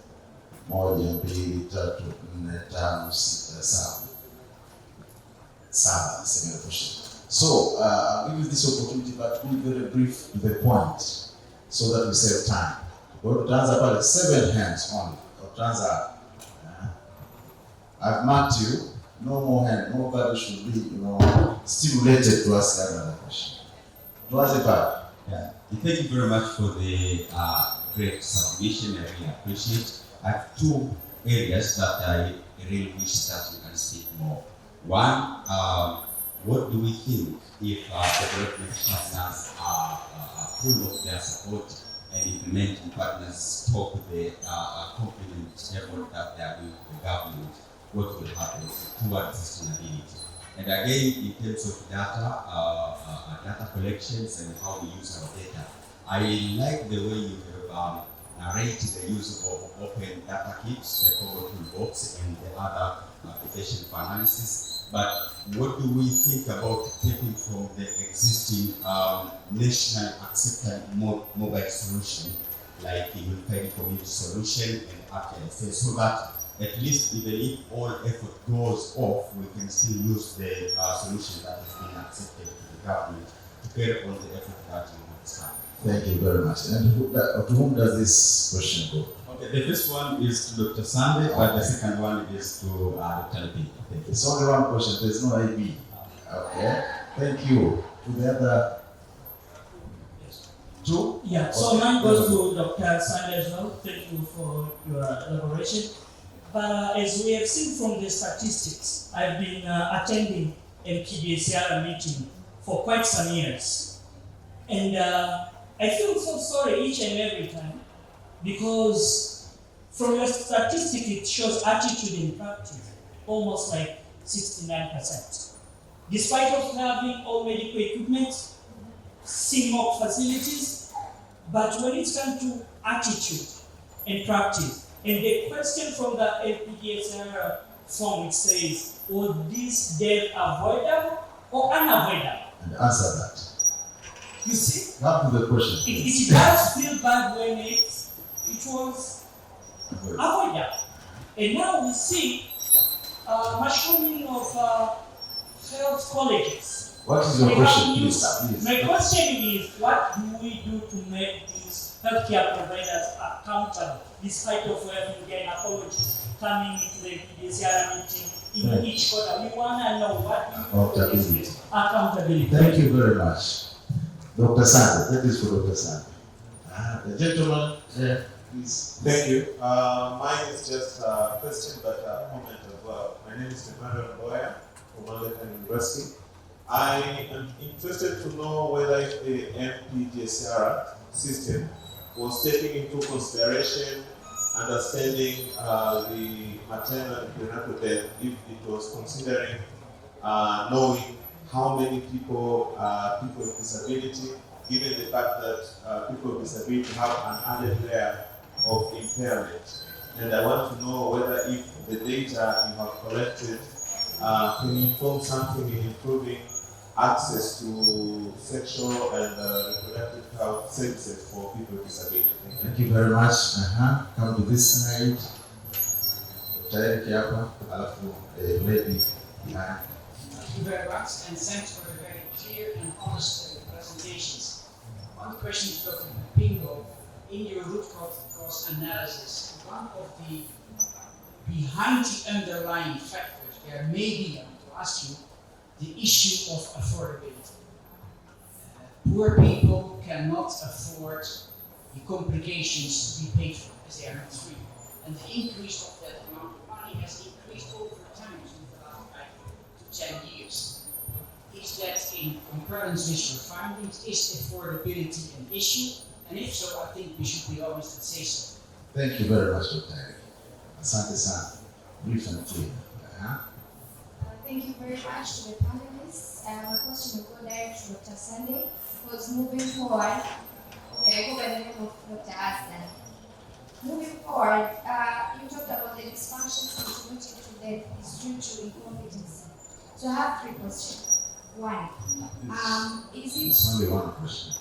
1, 2, 3, 4, 5, 6, 7. 7 is a question. So I'll give you this opportunity, but be very brief to the point, so that we save time. We'll answer about 7 hands only. I've marked you. No more hand. Nobody should be, stimulated to ask another question. Yeah. Thank you very much for the great submission. I really appreciate. I have 2 areas that I really wish that you can speak more. One, what do we think if the development partners pull off their support and implementing partners talk the complement effort that they are doing with the government? What will happen towards sustainability? And again, in terms of data collections and how we use our data, I like the way you have narrated the use of open data kits, the Congo toolbox, and the other application for analysis. But what do we think about taking from the existing national accepted mobile solution, like the Unified Community Solution and Afya, so that at least even if all effort goes off, we can still use the solution that has been accepted to the government to carry on the effort that you understand. Thank you very much. And to whom does this question go? Okay, the first one is to Dr. Sande, but the second one is to Dr. B. Thank you. It's only one question, there's no IB. Okay, thank you. To the other two? Yeah, so mine goes to Dr. Sande as well. Thank you for your elaboration. But as we have seen from the statistics, I've been attending MPDCR meeting for quite some years. And I feel so sorry each and every time, because from your statistic it shows attitude in practice, almost like 69%. Despite of having all medical equipment, CMOC facilities, but when it comes to attitude and practice, and the question from the LPDSR form, it says, was this death avoidable or unavoidable? And answer that. You see, Come to the question. it does feel bad when it was avoidable. And now we see mushrooming of health colleges. What is your We question, have please? used- My question is, what do we do to make these healthcare providers accountable, despite of having gynecologists coming into the PDCR meeting in Right. each quarter? We want to know what Accountability. accountability. Thank you very much. Dr. Sande, that is for Dr. Sande. The gentleman there, please. Thank you. Mine is just a question but a comment as well. My name is Emmanuel Boya from Anglican University. I am interested to know whether the MPDSR system was taking into consideration understanding the maternal and perinatal death, if it was considering knowing how many people with disability, given the fact that people with disability have an added layer of impairment. And I want to know whether if the data you have collected can inform something in improving access to sexual and reproductive health services for people with disability. Thank you very much. Come to this side. Dr. Eric hapa, alafu lady behind. Thank you very much, and thanks for the very clear and honest presentations. One question is Dr. Pingo. In your root cause analysis, one of the behind the underlying factors there may be, I want to ask you, the issue of affordability. Poor people cannot afford the complications to be paid for, as they are not free. And the increase of that amount of money has increased over time in the last 5 to 10 years. Is that in concurrence with your findings? Is affordability an issue? And if so, I think we should be honest and say so. Thank you very much, Dr. Eric. Asante sana. Brief and clear. Thank you very much to the panelists. My question will go direct to Dr. Sunday. Because moving forward, okay, I go by the name of Dr. Aslan. Moving forward, you talked about the dysfunctions contributing to death is due to incompetency. So I have 3 questions. One, is it... It's only one question.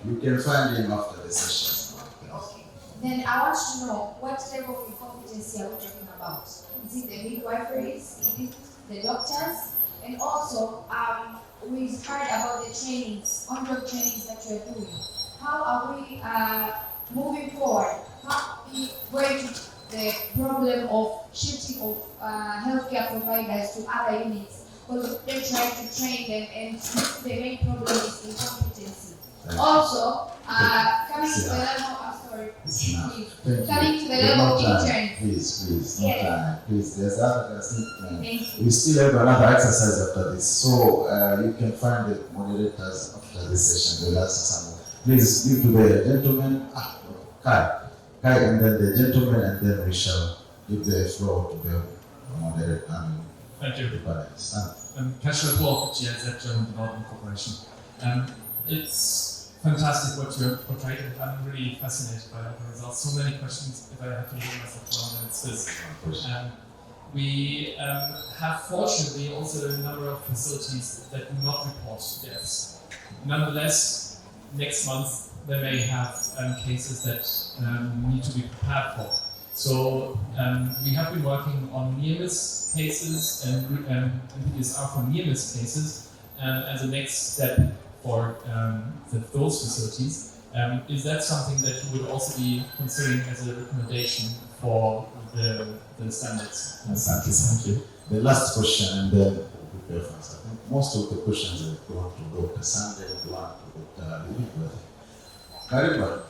You can find him after the session. Okay. Then I want to know what level of incompetency are we talking about? Is it the midwiferys? Is it the doctors? And also, we've heard about the trainings, on-job trainings that you're doing. How are we moving forward? How are we going to the problem of shifting of healthcare providers to other units? Because they're trying to train them, and the main problem is incompetency. Also, coming to the level of coming to the level of intern. Please, no time. Please, there's other things. We still have another exercise after this, so you can find the moderators after this session. They'll answer some more. Please give to the gentleman, Kai, and then the gentleman, and then we shall give the floor to the moderator. Thank you. The panelists. Cashel Paul for GIZ German Development Corporation. It's fantastic what you have portrayed, and I'm really fascinated by the results. So many questions, if I have to leave myself for 1 minute, it's this. We have fortunately also a number of facilities that do not report deaths. Nonetheless, next month they may have cases that need to be prepared for. So we have been working on near-miss cases and PDSR for near-miss cases as a next step for those facilities. Is that something that you would also be considering as a recommendation for the standards? Thank you. The last question, and then we'll prepare for us. I think most of the questions that go to Dr. Sunday, go to Dr. Kariba.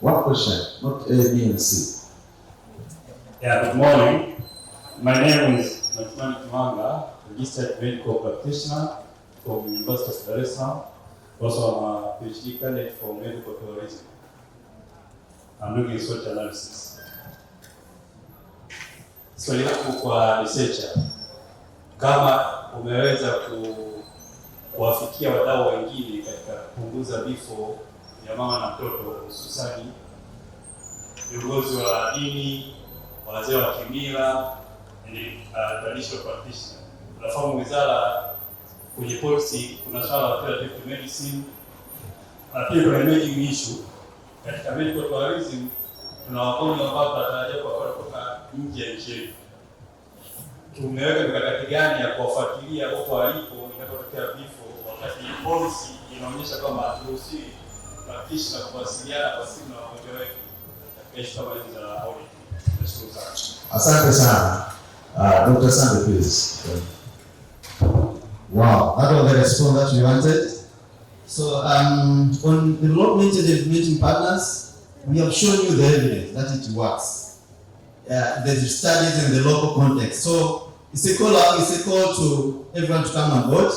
One question, not A, B, and C. Yeah, good morning. My name is Maternal Kimanga, registered medical practitioner from University of Dar es Salaam. Also, I'm a PhD candidate for medical tourism. I'm looking at social analysis. Swali langu kwa researcher, kama umeweza kuwafikia wadau wengine katika kupunguza vifo vya mama na mtoto, hususani viongozi wa dini, wazee wa kimila, traditional practitioners. Tunafahamu wizara kwenye policy kuna swala la palliative medicine, na pia kuna emerging issue katika medical tourism. Tuna wagonjwa ambao tunatarajia kutoka nje ya nchi yetu. Tumeweka mikakati gani ya kuwafuatilia huko walipo inapotokea vifo, wakati policy inaonyesha kwamba haturuhusiwi practitioner kuwasiliana kwa simu na wagonjwa wetu katika ishu kama hizi za audit? Nashukuru sana. Asante sana. Dr. Sande, please. Wow, that was the response that we wanted. So on development and implementing partners, we have shown you the evidence that it works. There's studies in the local context. So it's a call to everyone to come on board.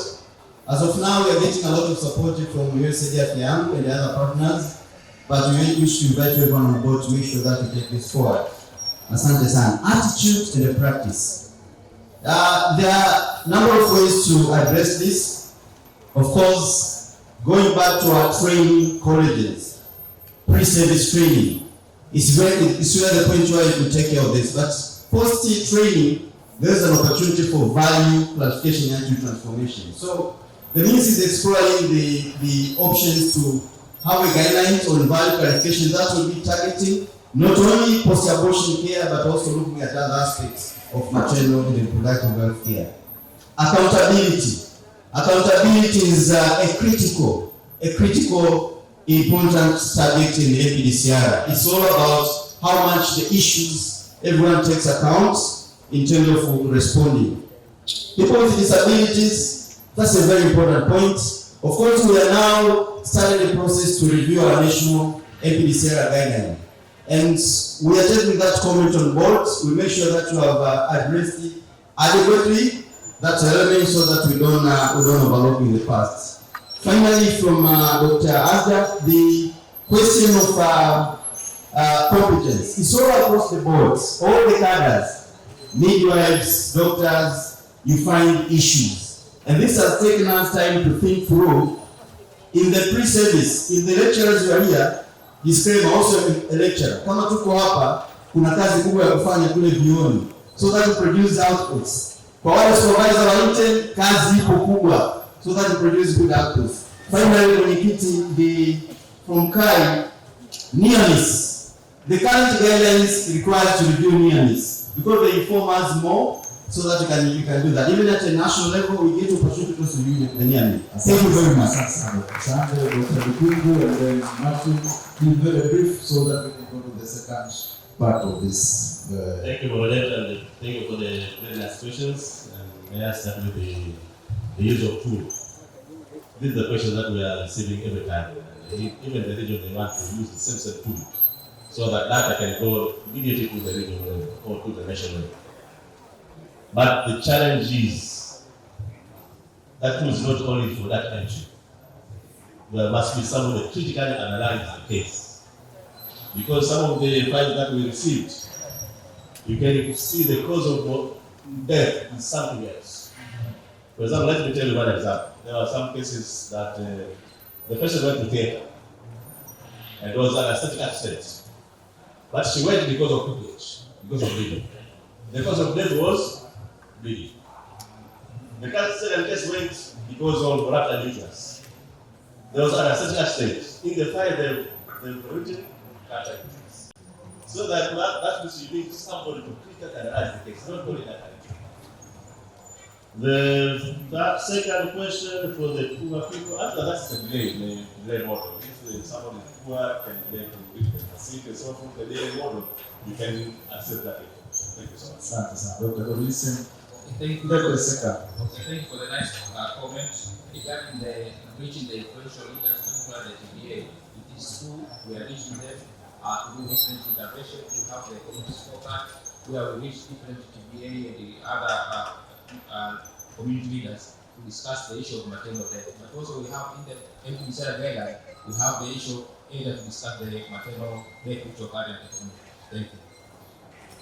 As of now, we are getting a lot of support from USAID, Afya, Yangu, and the other partners. But we wish to invite everyone on board to make sure that we take this forward. Asante sana. Attitude and the practice. There are a number of ways to address this. Of course, going back to our training colleges, pre-service training, it's where the point where you can take care of this. But post-training, there's an opportunity for value clarification and transformation. So the ministry is exploring the options to have a guideline on value clarification that will be targeting not only post-abortion care, but also looking at other aspects of maternal and reproductive health care. Accountability. Accountability is a critical important subject in the APDCR. It's all about how much the issues everyone takes account in terms of responding. People with disabilities, that's a very important point. Of course, we are now starting the process to review our national APDCR guideline. And we are taking that comment on board. We make sure that you have addressed it adequately, that element, so that we don't overlook in the past. Finally, from Dr. Azda, the question of competence. It's all across the board. All the cadres, midwives, doctors, you find issues. And this has taken us time to think through. In the pre-service, if the lecturers were here, disclaimer, also a lecturer. Kama tuko hapa, kuna kazi kubwa ya kufanya kule vioni, so that we produce outputs. Kwa wale supervisor wa intern, kazi ipo kubwa, so that we produce good outputs. Finally, mwenyekiti, from Kai, nearness. The current guidelines require to review nearness because they inform us more, so that you can do that. Even at a national level, we get opportunities to review the nearness. Thank you very much. Asante, Dr. Dukungu, and then Martin, be very brief so that we can go to the second part of this. Thank you, moderator, and thank you for the very nice questions. And may I start with the use of tools. This is the question that we are receiving every time. And even the region, they want to use the same tool, so that data can go immediately to the region level or to the national level. But the challenge is that tool is not only for that entry. There must be someone that critically analyze the case. Because some of the files that we received, you can see the cause of death is something else. For example, let me tell you one example. There are some cases that the person went to theater and was an aesthetic accident. But she went because of privilege, because of bleeding. The cause of death was bleeding. The second case went because of ruptured uterus. There was an aesthetic accident. In the file, they've written ruptured uterus. So that means you need somebody to critically analyze the case, not only that. The second question for the poor people, after that's the delay model. If somebody is poor, can delay to reach the facility, so from the delay model, you can accept that. Thank you so much. Dr. Listen. Thank you. Thank you for the nice comment regarding the reaching the influential leaders, particularly the TBA. It is true, we are reaching them to do different intervention. We have the community scorecard where we reach different TBA and the other community leaders to discuss the issue of maternal death. But also we have in the MPCR guideline, we have the issue either to discuss the maternal death which occurred in the community. Thank you.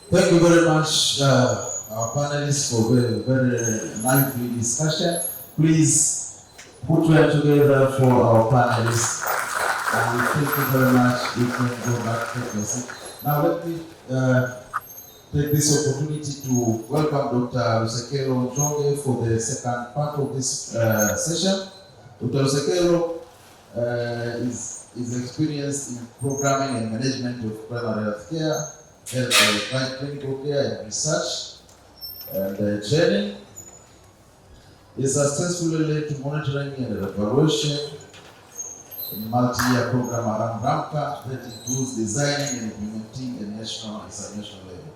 Thank you very much, our panelists, for very lively discussion. Please put your hands together for our panelists. And thank you very much. You can go back to your seat. Now let me take this opportunity to welcome Dr. Lusekelo Njonge for the second part of this session. Dr. Lusekelo is experienced in programming and management of primary health care, clinical care and research and training. He successfully led to monitoring and evaluation in multi-year program around RAMCA that includes designing and implementing a national and international level.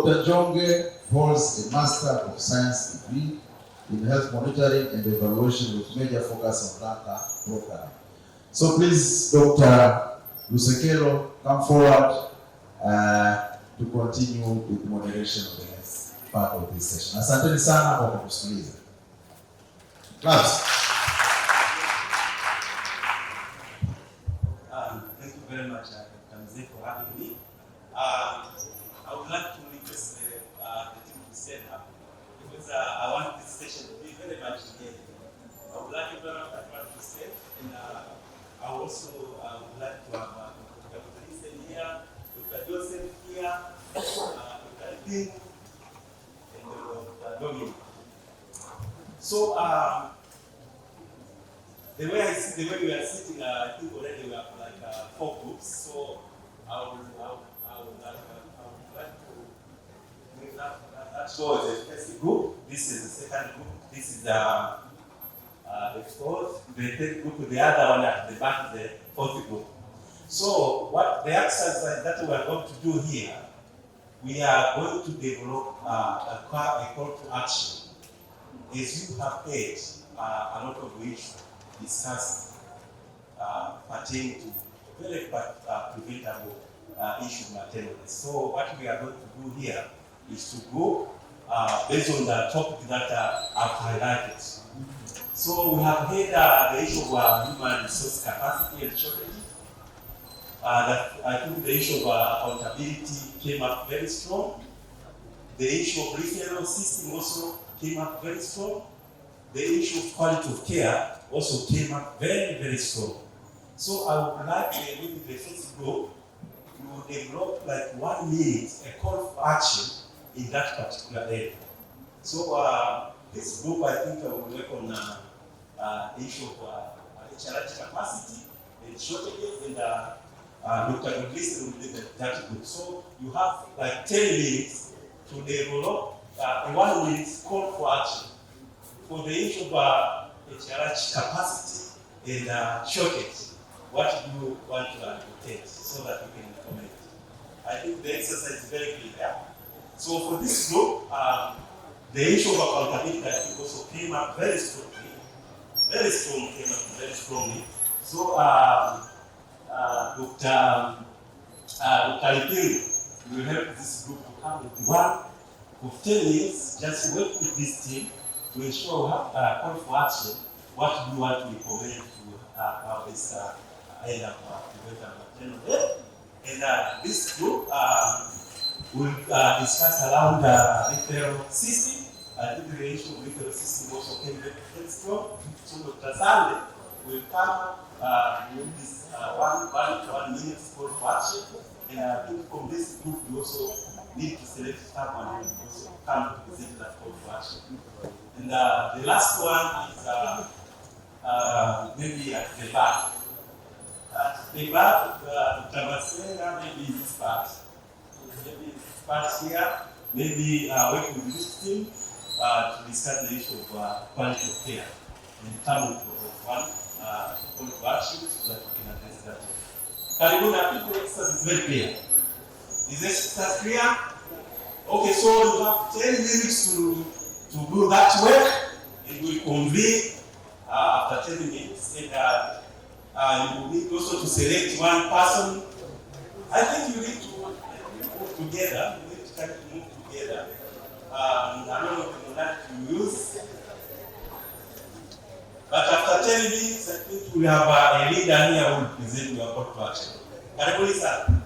Dr. Njonge holds a Master of Science degree in health monitoring and evaluation with major focus on RAMCA program. So please, Dr. Lusekelo, come forward to continue with the moderation of the next part of this session. Asanteni sana kwa kutusikiliza. Claps. Thank you very much, Tanzania, for having me. I would like to request the team to stand up because I want this session to be very much engaging. I would like everyone to stand, and I also would like to have Dr. Listen here, Dr. Joseph here, Dr. King, and Dr. Dominic. So, the way we are sitting, I think already we have like 4 groups. So I would like to bring that shows the first group. This is the second group. This is the fourth. The third group. The other one at the back is the fourth group. So what the exercise that we are going to do here, we are going to develop a call to action. As you have heard, a lot of issues discussed pertaining to very preventable issue of maternal death. So what we are going to do here is to go based on the topic that I've highlighted. So we have had the issue of human resource capacity and shortage. I think the issue of accountability came up very strong. The issue of referral system also came up very strong. The issue of quality of care also came up very, very strong. So I would like maybe the first group to develop like 1 minute, a call for action in that particular area. So this group, I think, will work on the issue of HRH capacity and shortages, and Dr. Douglas will be that group. So you have like 10 minutes to develop a 1 minute call for action for the issue of HRH capacity and shortage. What do you want to advocate so that we can implement it? I think the exercise is very clear. So for this group, the issue of accountability I think also came up very strongly. Came up very strongly. So Dr. Lipiri will help this group to come with one of 10 years, just work with this team to ensure we have a call for action. What do you want to implement to have this end up preventable maternal death? And this group will discuss around the referral system. I think the issue of referral system also came very strong. So Dr. Sande will come with this 1 minute call for action. And I think from this group we also need to select someone who will also come to present that call for action. And the last one is maybe at the back. At the back, Dr. Masera, maybe this part. Maybe this part here, maybe working with this team to discuss the issue of quality of care in terms of one call to action so that we can address that. Karibuni, I think the exercise is very clear. Is the exercise clear? Okay, so you have 10 minutes to do that work, and we'll convene after 10 minutes. And you need also to select one person. I think you need to move together. You need to try to move together. I don't know if you like to use. But after 10 minutes, I think we have a leader here who will present your call to action. Karibuni sana.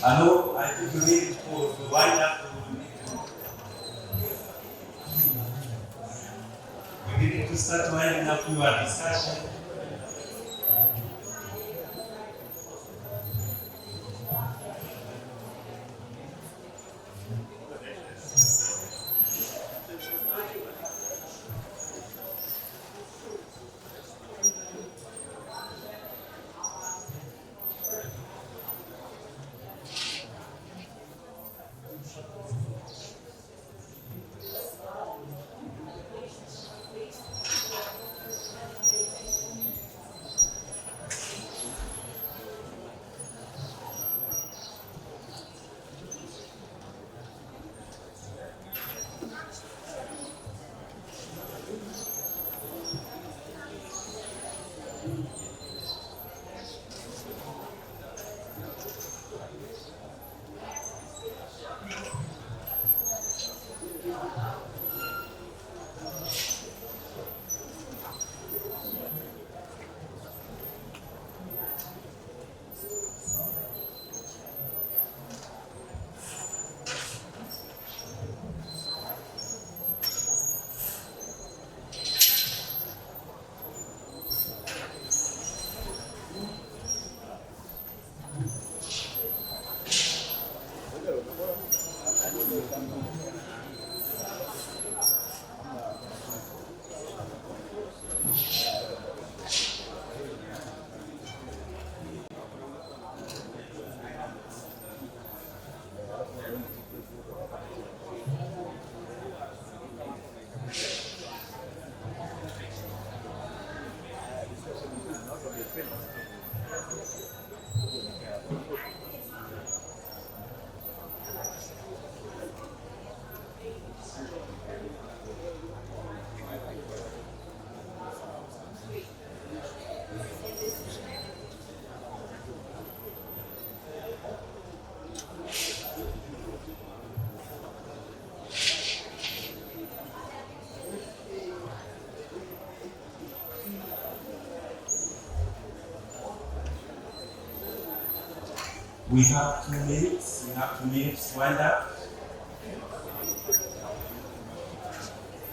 Hello, I think we need to wind up. We need to start winding up your discussion. We have 2 minutes. We have 2 minutes to wind up.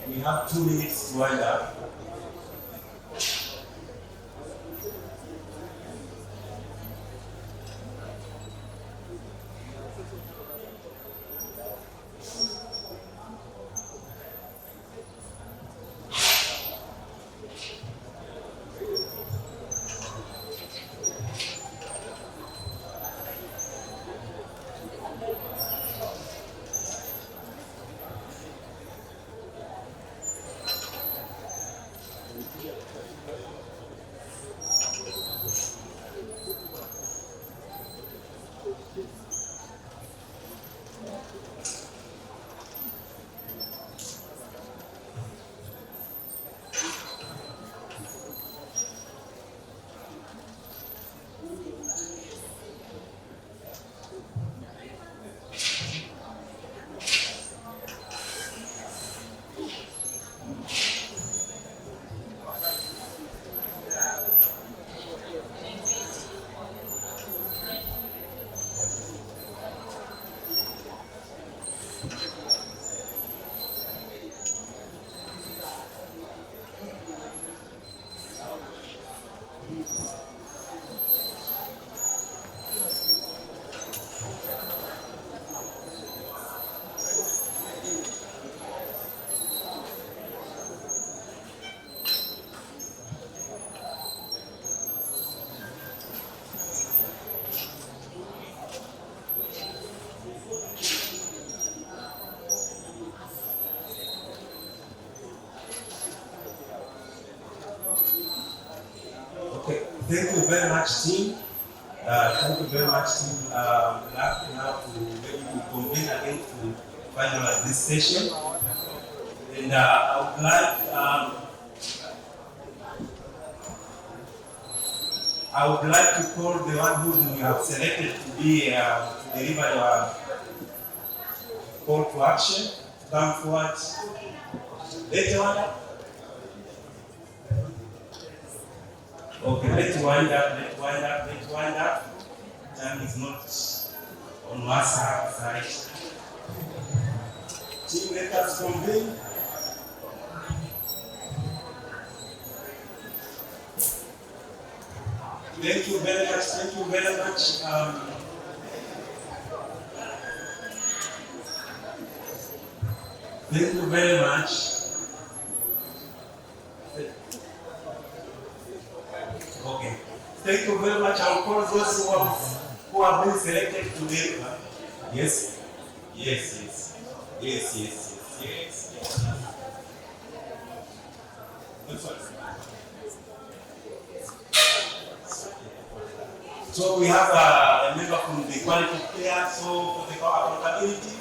We have 2 minutes to wind up. Thank you very much, team. Thank you very much, team. Now to maybe to convene again to finalize this session. And I would like to call the one who we have selected to be to deliver your call to action to come forward. Later on. Okay, let's wind up. Time is not on my side. Team, let us convene. Thank you very much. Thank you very much. Thank you very much. Okay. Thank you very much. I will call those who have been selected to deliver. Yes. Yes. So we have a member from the quality of care. So for the accountability.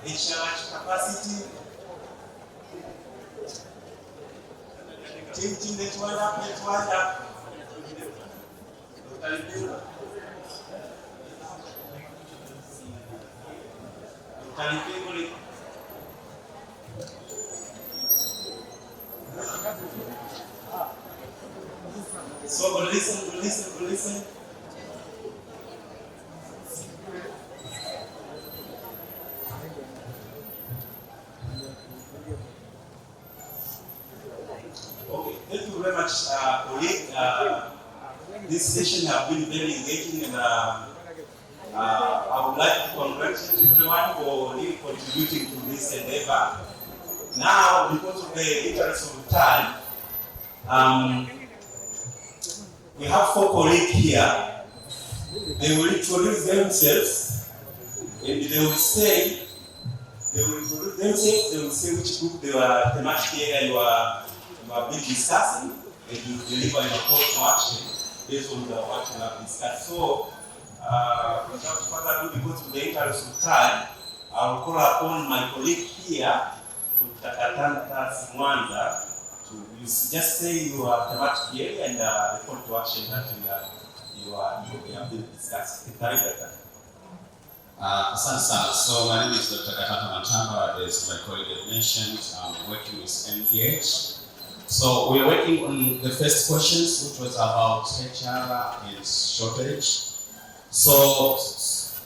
HLH capacity. Team, let's wind up. So listen. Okay, thank you very much, colleague. This session has been very engaging, and I would like to congratulate everyone for really contributing to this endeavor. Now, because of the interest of time, we have 4 colleagues here. They will introduce themselves, and they will say which group they were thematic area you have been discussing, and you deliver your call to action based on what you have discussed. So, without further ado, because of the interest of time, I will call upon my colleague here, Dr. Mwanza, you just say your thematic area and the call to action that you have been discussing. Asante sana. So my name is Dr. Katata Machamba, as my colleague had mentioned. I'm working with MDH. So we are working on the first questions, which was about HR and shortage. So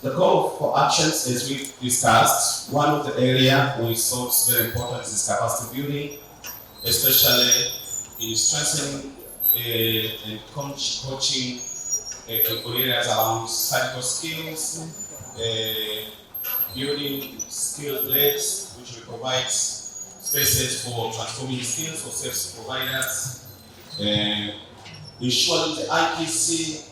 the call for actions, as we discussed, one of the area we thought is very important is capacity building, especially in strengthening and coaching areas around surgical skills, building skilled labs, which will provide spaces for transforming skills for service providers, ensuring the IPC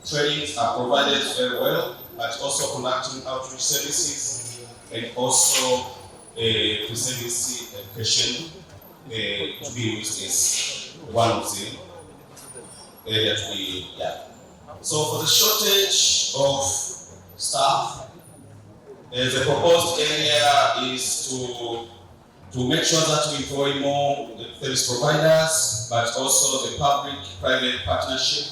trainings are provided very well, but also conducting outreach services and also pre-service education to be used as one of the areas So for the shortage of staff, the proposed area is to make sure that we employ more service providers, but also the public-private partnership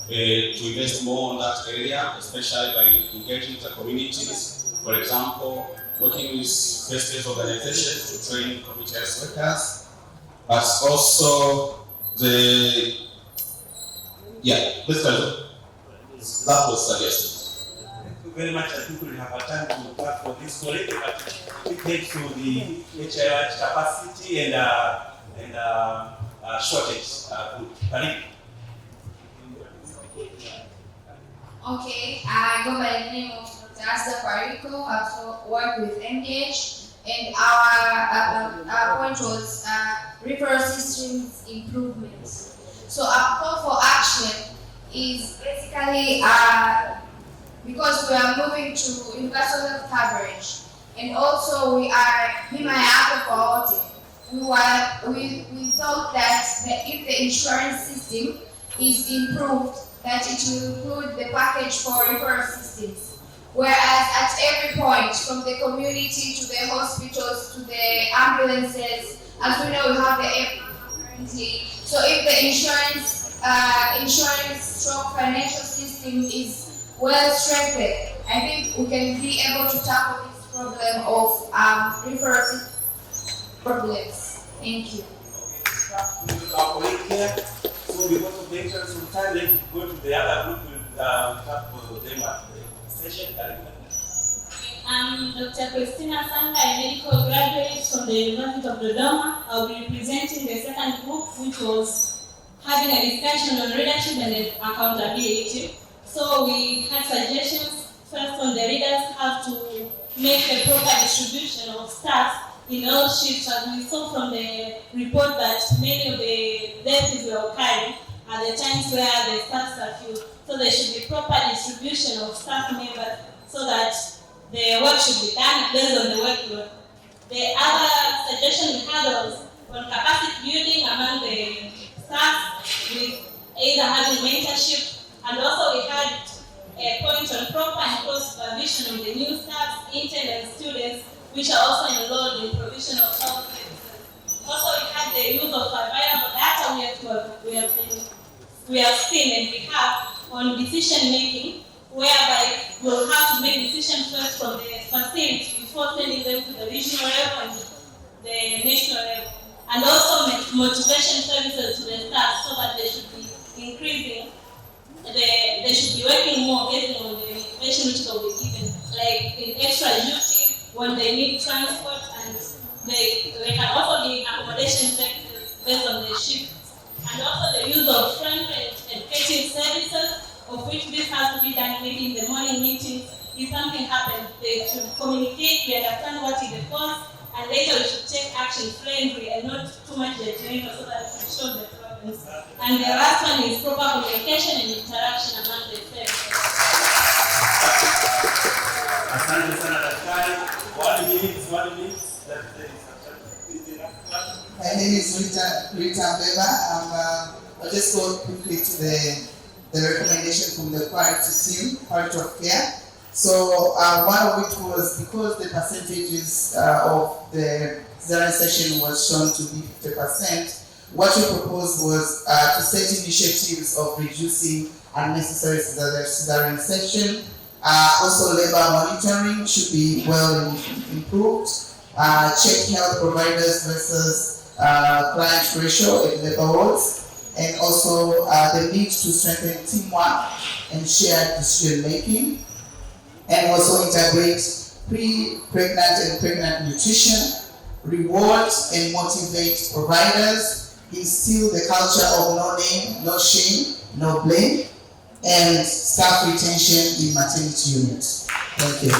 to invest more on that area, especially by engaging the communities. For example, working with first-aid organizations to train community health workers, but also that was suggested. Thank you very much. I think we have a time to work for this already, but we take to the HLH capacity and shortage. Okay, I go by the name of Dr. Asta Pariko. I also work with MDH, and our point was referral systems improvement. So our call for action is basically because we are moving to universal health coverage, and also we are we thought that if the insurance system is improved, that it will include the package for referral systems. Whereas at every point, from the community to the hospitals to the ambulances, as we know, we have the airport currently. So if the insurance stroke financial system is well strengthened, I think we can be able to tackle this problem of referral problems. Thank you. So because of the interest of time, let's go to the other group and talk for them at the session. I'm Dr. Christina Sanga, a medical graduate from the University of Dodoma. I'll be representing the second group, which was having a discussion on leadership and accountability. So we had suggestions. First one, the leaders have to make a proper distribution of staff in all shifts, as we saw from the report that many of the deaths were occurring at the times where the staffs are few. So there should be proper distribution of staff members so that the work should be done based on the workload. The other suggestion we had was on capacity building among the staff, with either having mentorship, and also we had a point on proper and close supervision of the new staff, interns and students, which are also enrolled in provision of health services. Also, we had the use of available data we have seen and we have on decision making, whereby we'll have to make decisions first from the facility before sending them to the regional level and the national level. And also motivation services to the staff so that they should be increasing. They should be working more based on the information which they'll be given, like in extra duties when they need transport, and they can also be accommodation services based on their shifts. And also the use of friendly educative services, of which this has to be done maybe in the morning meetings. If something happens, they should communicate, we understand what is the cause, and later we should take action friendly and not too much judgmental so that we show the problems. And the last one is proper communication and interaction among the services. Asante sana daktari. 1 minute. My name is Rita Mbeba. I'll just go quickly to the recommendation from the quality team, quality of care. So one of it was because the percentages of the cesarean section was shown to be 50%, what we proposed was to set initiatives of reducing unnecessary cesarean section, Also, labor monitoring should be well improved. Check health providers versus client ratio at labor wards. And also the need to strengthen teamwork and shared decision making. And also integrate pre-pregnant and pregnant nutrition, reward and motivate providers, instill the culture of no name, no shame, no blame, and staff retention in maternity units. Thank you.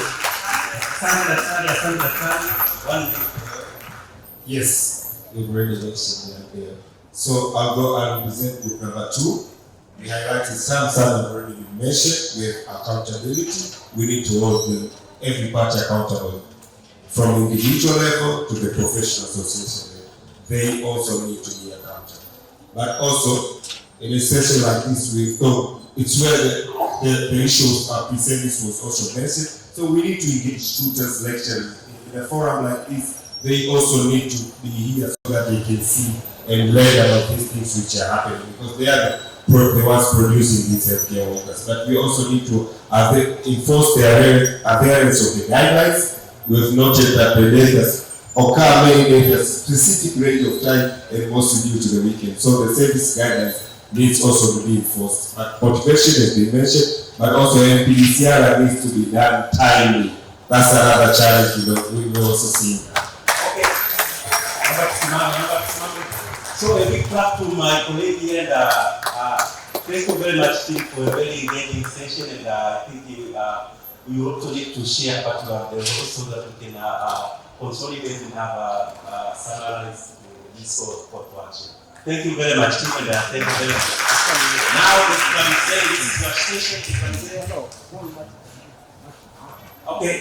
Yes, we've already mentioned there. So I'll present group number 2. We highlighted some have already been mentioned. We have accountability. We need to hold every party accountable, from individual level to the professional association level. They also need to be accountable. But also, in a session like this, we thought it's where the issue of pre-service was also mentioned. So we need to engage tutors, lecturers. In a forum like this, they also need to be here so that they can see and learn about these things which are happening, because they are the ones producing these healthcare workers. But we also need to enforce the adherence of the guidelines. We've noted that the deaths occur many days, specific range of time, and mostly due to the weekend. So the service guidelines needs also to be enforced. But motivation has been mentioned, but also MPDCR needs to be done timely. That's another challenge we will also see. Okay. So a big clap to my colleague here, and thank you very much, team, for a very engaging session. And I think we also need to share particular results so that we can consolidate and have summarize this call to action. Thank you very much, team, and thank you very much. Now, if you can say this is your station, you can say hello. Okay.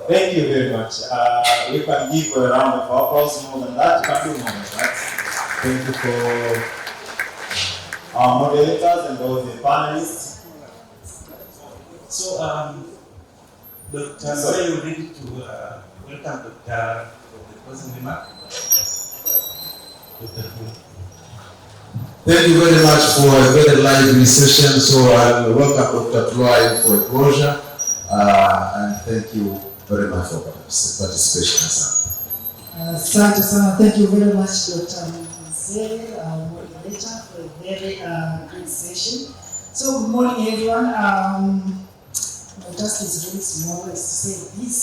Thank you very much. We can give a round of applause. More than that, you can do more than that. Thank you for our moderators and all the panelists. So, Dr. So you ready to welcome Dr. for the closing remark? Thank you very much for a very lively session. So I will welcome Dr. Floyd for a closure. And thank you very much for participation. Asante sana. Thank you very much, Dr. Mzee, moderator, for a very great session. So good morning, everyone. My task is really small, is to say this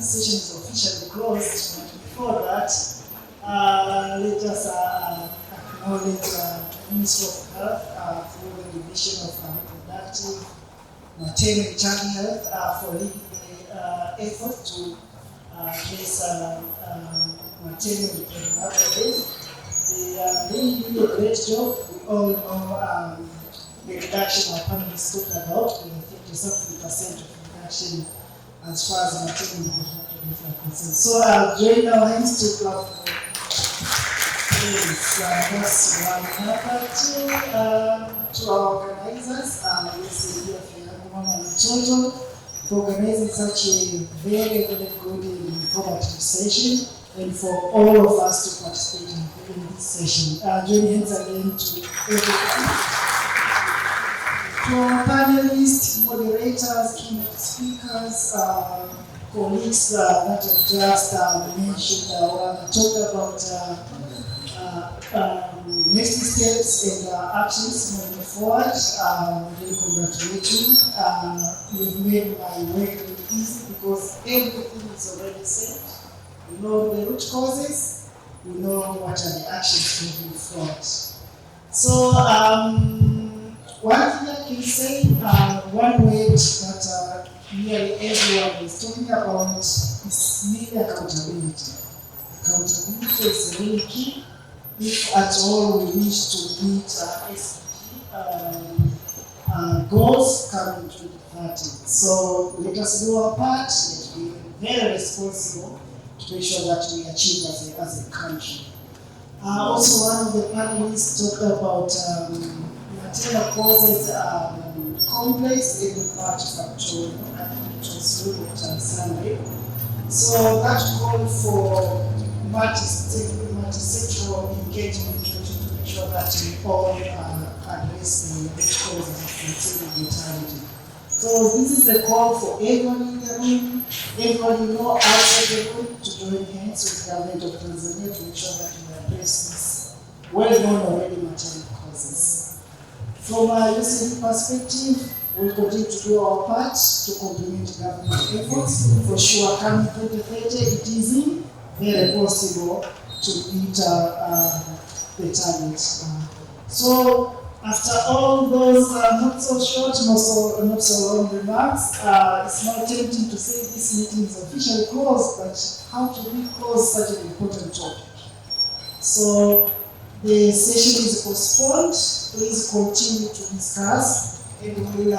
session is officially closed. But before that, let us acknowledge the Ministry of Health for the division of reproductive, maternal and child health for leading the effort to address maternal and perinatal deaths. They are really doing a great job. We all know the reduction our panelists talked about, the 50-something% of reduction as far as maternal and perinatal deaths are concerned. So I'll join our hands to clap for this. That's one. Number two, to our organizers, USAID, Afya, Yangu, and Mtoto, for organizing such a very, very good and informative session, and for all of us to participate in this session. Join hands again to everyone. To our panelists, moderators, keynote speakers, colleagues that have just mentioned or talked about next steps and actions moving forward. Really congratulate you. You've made my work really easy because everything is already set. We know the root causes, we know what are the actions moving forward. So one thing I can say, one word that nearly everyone is talking about is really accountability. Accountability is really key if at all we wish to meet SDG goals coming 2030. So let us do our part, let's be very responsible to make sure that we achieve as a country. Also, one of the panelists talked about maternal causes complex and multifactorial. I think it was really Sunday. So that call for multi-sectoral engagement to make sure that we all address the root causes of maternal mortality. So this is the call for everyone in the room, everyone you know outside the room, to join hands with the government of Tanzania to make sure that we address this well-known already maternal causes. From a USAID perspective, we continue to do our part to complement government efforts. For sure, coming 2030, it is very possible to meet the target. So after all those not so short, not so long remarks, it's not tempting to say this meeting is officially closed, but how to we close such an important topic? So the session is postponed. Please continue to discuss, and we will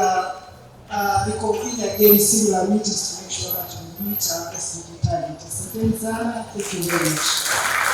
reconvene again similar meetings to make sure that we meet our SDG target. Asanteni sana. Thank you very much.